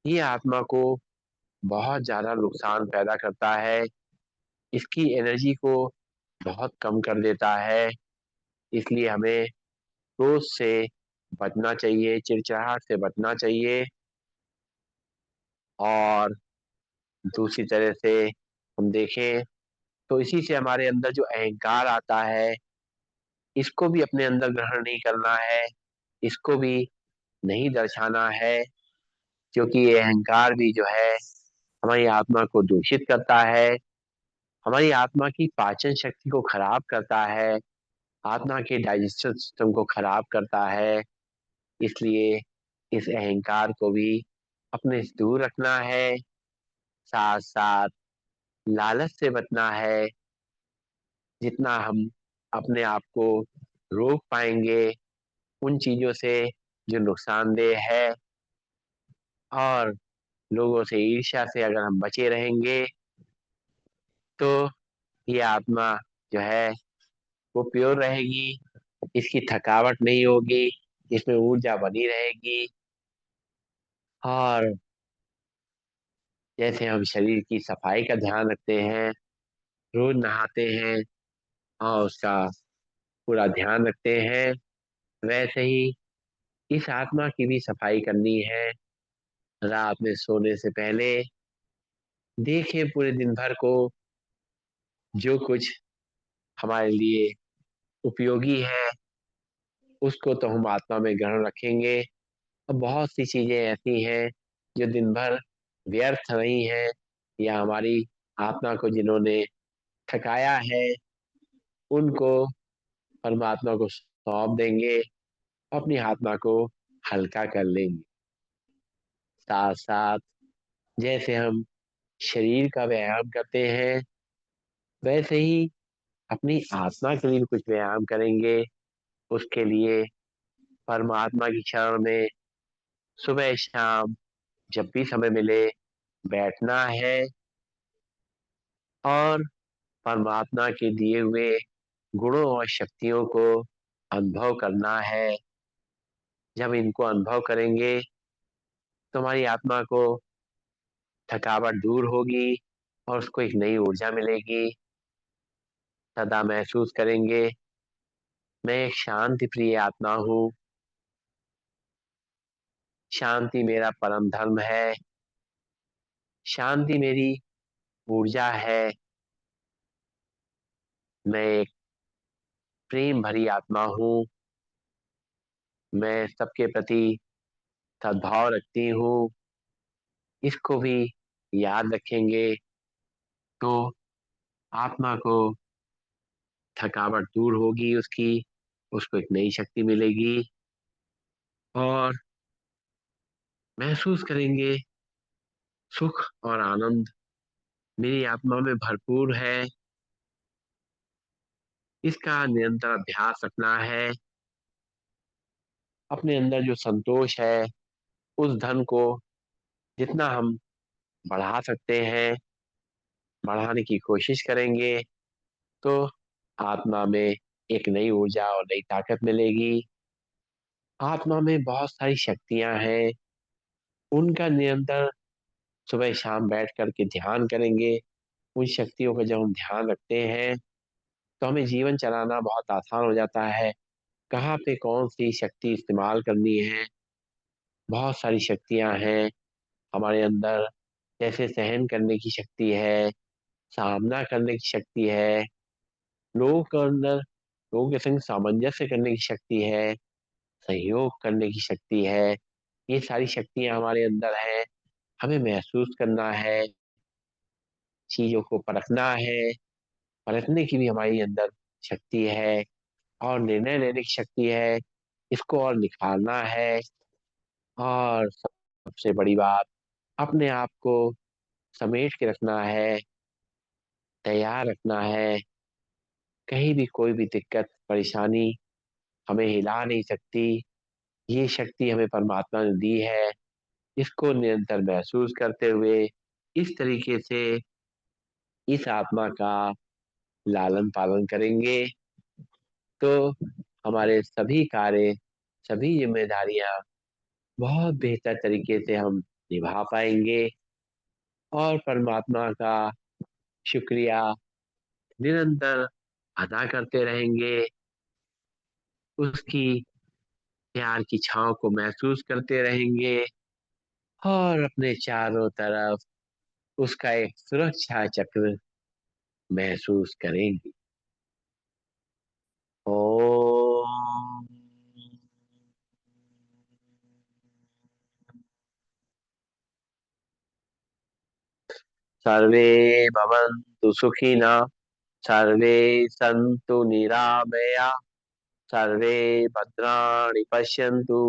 ये आत्मा को बहुत ज्यादा नुकसान पैदा करता है, इसकी एनर्जी को बहुत कम कर देता है। इसलिए हमें क्रोध से बचना चाहिए, चिड़चिड़ाहट से बचना चाहिए। और दूसरी तरह से हम देखें तो इसी से हमारे अंदर जो अहंकार आता है इसको भी अपने अंदर ग्रहण नहीं करना है, इसको भी नहीं दर्शाना है। क्योंकि ये अहंकार भी जो है हमारी आत्मा को दूषित करता है, हमारी आत्मा की पाचन शक्ति को खराब करता है, आत्मा के डाइजेस्टिव सिस्टम को खराब करता है। इसलिए इस अहंकार को भी अपने से दूर रखना है। साथ साथ लालच से बचना है। जितना हम अपने आप को रोक पाएंगे उन चीजों से जो नुकसानदेह है, और लोगों से ईर्ष्या से अगर हम बचे रहेंगे, तो ये आत्मा जो है वो प्योर रहेगी, इसकी थकावट नहीं होगी, इसमें ऊर्जा बनी रहेगी। और जैसे हम शरीर की सफाई का ध्यान रखते हैं, रोज नहाते हैं और उसका पूरा ध्यान रखते हैं, वैसे ही इस आत्मा की भी सफाई करनी है। रात में सोने से पहले देखें पूरे दिन भर को, जो कुछ हमारे लिए उपयोगी है उसको तो हम आत्मा में ग्रहण रखेंगे। और बहुत सी चीजें ऐसी हैं जो दिन भर व्यर्थ रही हैं, या हमारी आत्मा को जिन्होंने थकाया है, उनको परमात्मा को सौंप देंगे, अपनी आत्मा को हल्का कर लेंगे। साथ साथ जैसे हम शरीर का व्यायाम करते हैं, वैसे ही अपनी आत्मा के लिए भी कुछ व्यायाम करेंगे। उसके लिए परमात्मा की शरण में सुबह शाम जब भी समय मिले बैठना है, और परमात्मा के दिए हुए गुणों और शक्तियों को अनुभव करना है। जब इनको अनुभव करेंगे तो हमारी आत्मा को थकावट दूर होगी और उसको एक नई ऊर्जा मिलेगी। सदा महसूस करेंगे, मैं एक शांति प्रिय आत्मा हूँ, शांति मेरा परम धर्म है, शांति मेरी ऊर्जा है, मैं एक प्रेम भरी आत्मा हूँ, मैं सबके प्रति सद्भाव रखती हूँ। इसको भी याद रखेंगे तो आत्मा को थकावट दूर होगी, उसकी उसको एक नई शक्ति मिलेगी, और महसूस करेंगे सुख और आनंद मेरी आत्मा में भरपूर है। इसका निरंतर अभ्यास रखना है। अपने अंदर जो संतोष है उस धन को जितना हम बढ़ा सकते हैं बढ़ाने की कोशिश करेंगे, तो आत्मा में एक नई ऊर्जा और नई ताकत मिलेगी। आत्मा में बहुत सारी शक्तियां हैं, उनका निरंतर सुबह शाम बैठ करके ध्यान करेंगे। उन शक्तियों का जब हम ध्यान रखते हैं तो हमें जीवन चलाना बहुत आसान हो जाता है। कहाँ पे कौन सी शक्ति इस्तेमाल करनी है, बहुत सारी शक्तियां हैं हमारे अंदर। जैसे सहन करने की शक्ति है, सामना करने की शक्ति है, लोगों के अंदर लोगों के संग सामंजस्य करने की शक्ति है, सहयोग करने की शक्ति है। ये सारी शक्तियां हमारे अंदर है। हमें महसूस करना है, चीजों को परखना है, परखने की भी हमारी अंदर शक्ति है, और निर्णय लेने की शक्ति है, इसको और निखारना है। और सबसे बड़ी बात, अपने आप को समेट के रखना है, तैयार रखना है। कहीं भी कोई भी दिक्कत परेशानी हमें हिला नहीं सकती। ये शक्ति हमें परमात्मा ने दी है। इसको निरंतर महसूस करते हुए इस तरीके से इस आत्मा का लालन पालन करेंगे, तो हमारे सभी कार्य, सभी जिम्मेदारियां बहुत बेहतर तरीके से हम निभा पाएंगे, और परमात्मा का शुक्रिया निरंतर अदा करते रहेंगे। उसकी प्यार की छाँव को महसूस करते रहेंगे, और अपने चारों तरफ उसका एक सुरक्षा चक्र महसूस करेंगे। ओम। सर्वे भवन्तु सुखिनः, सर्वे सन्तु निरामया, सर्वे भद्राणि पश्यन्तु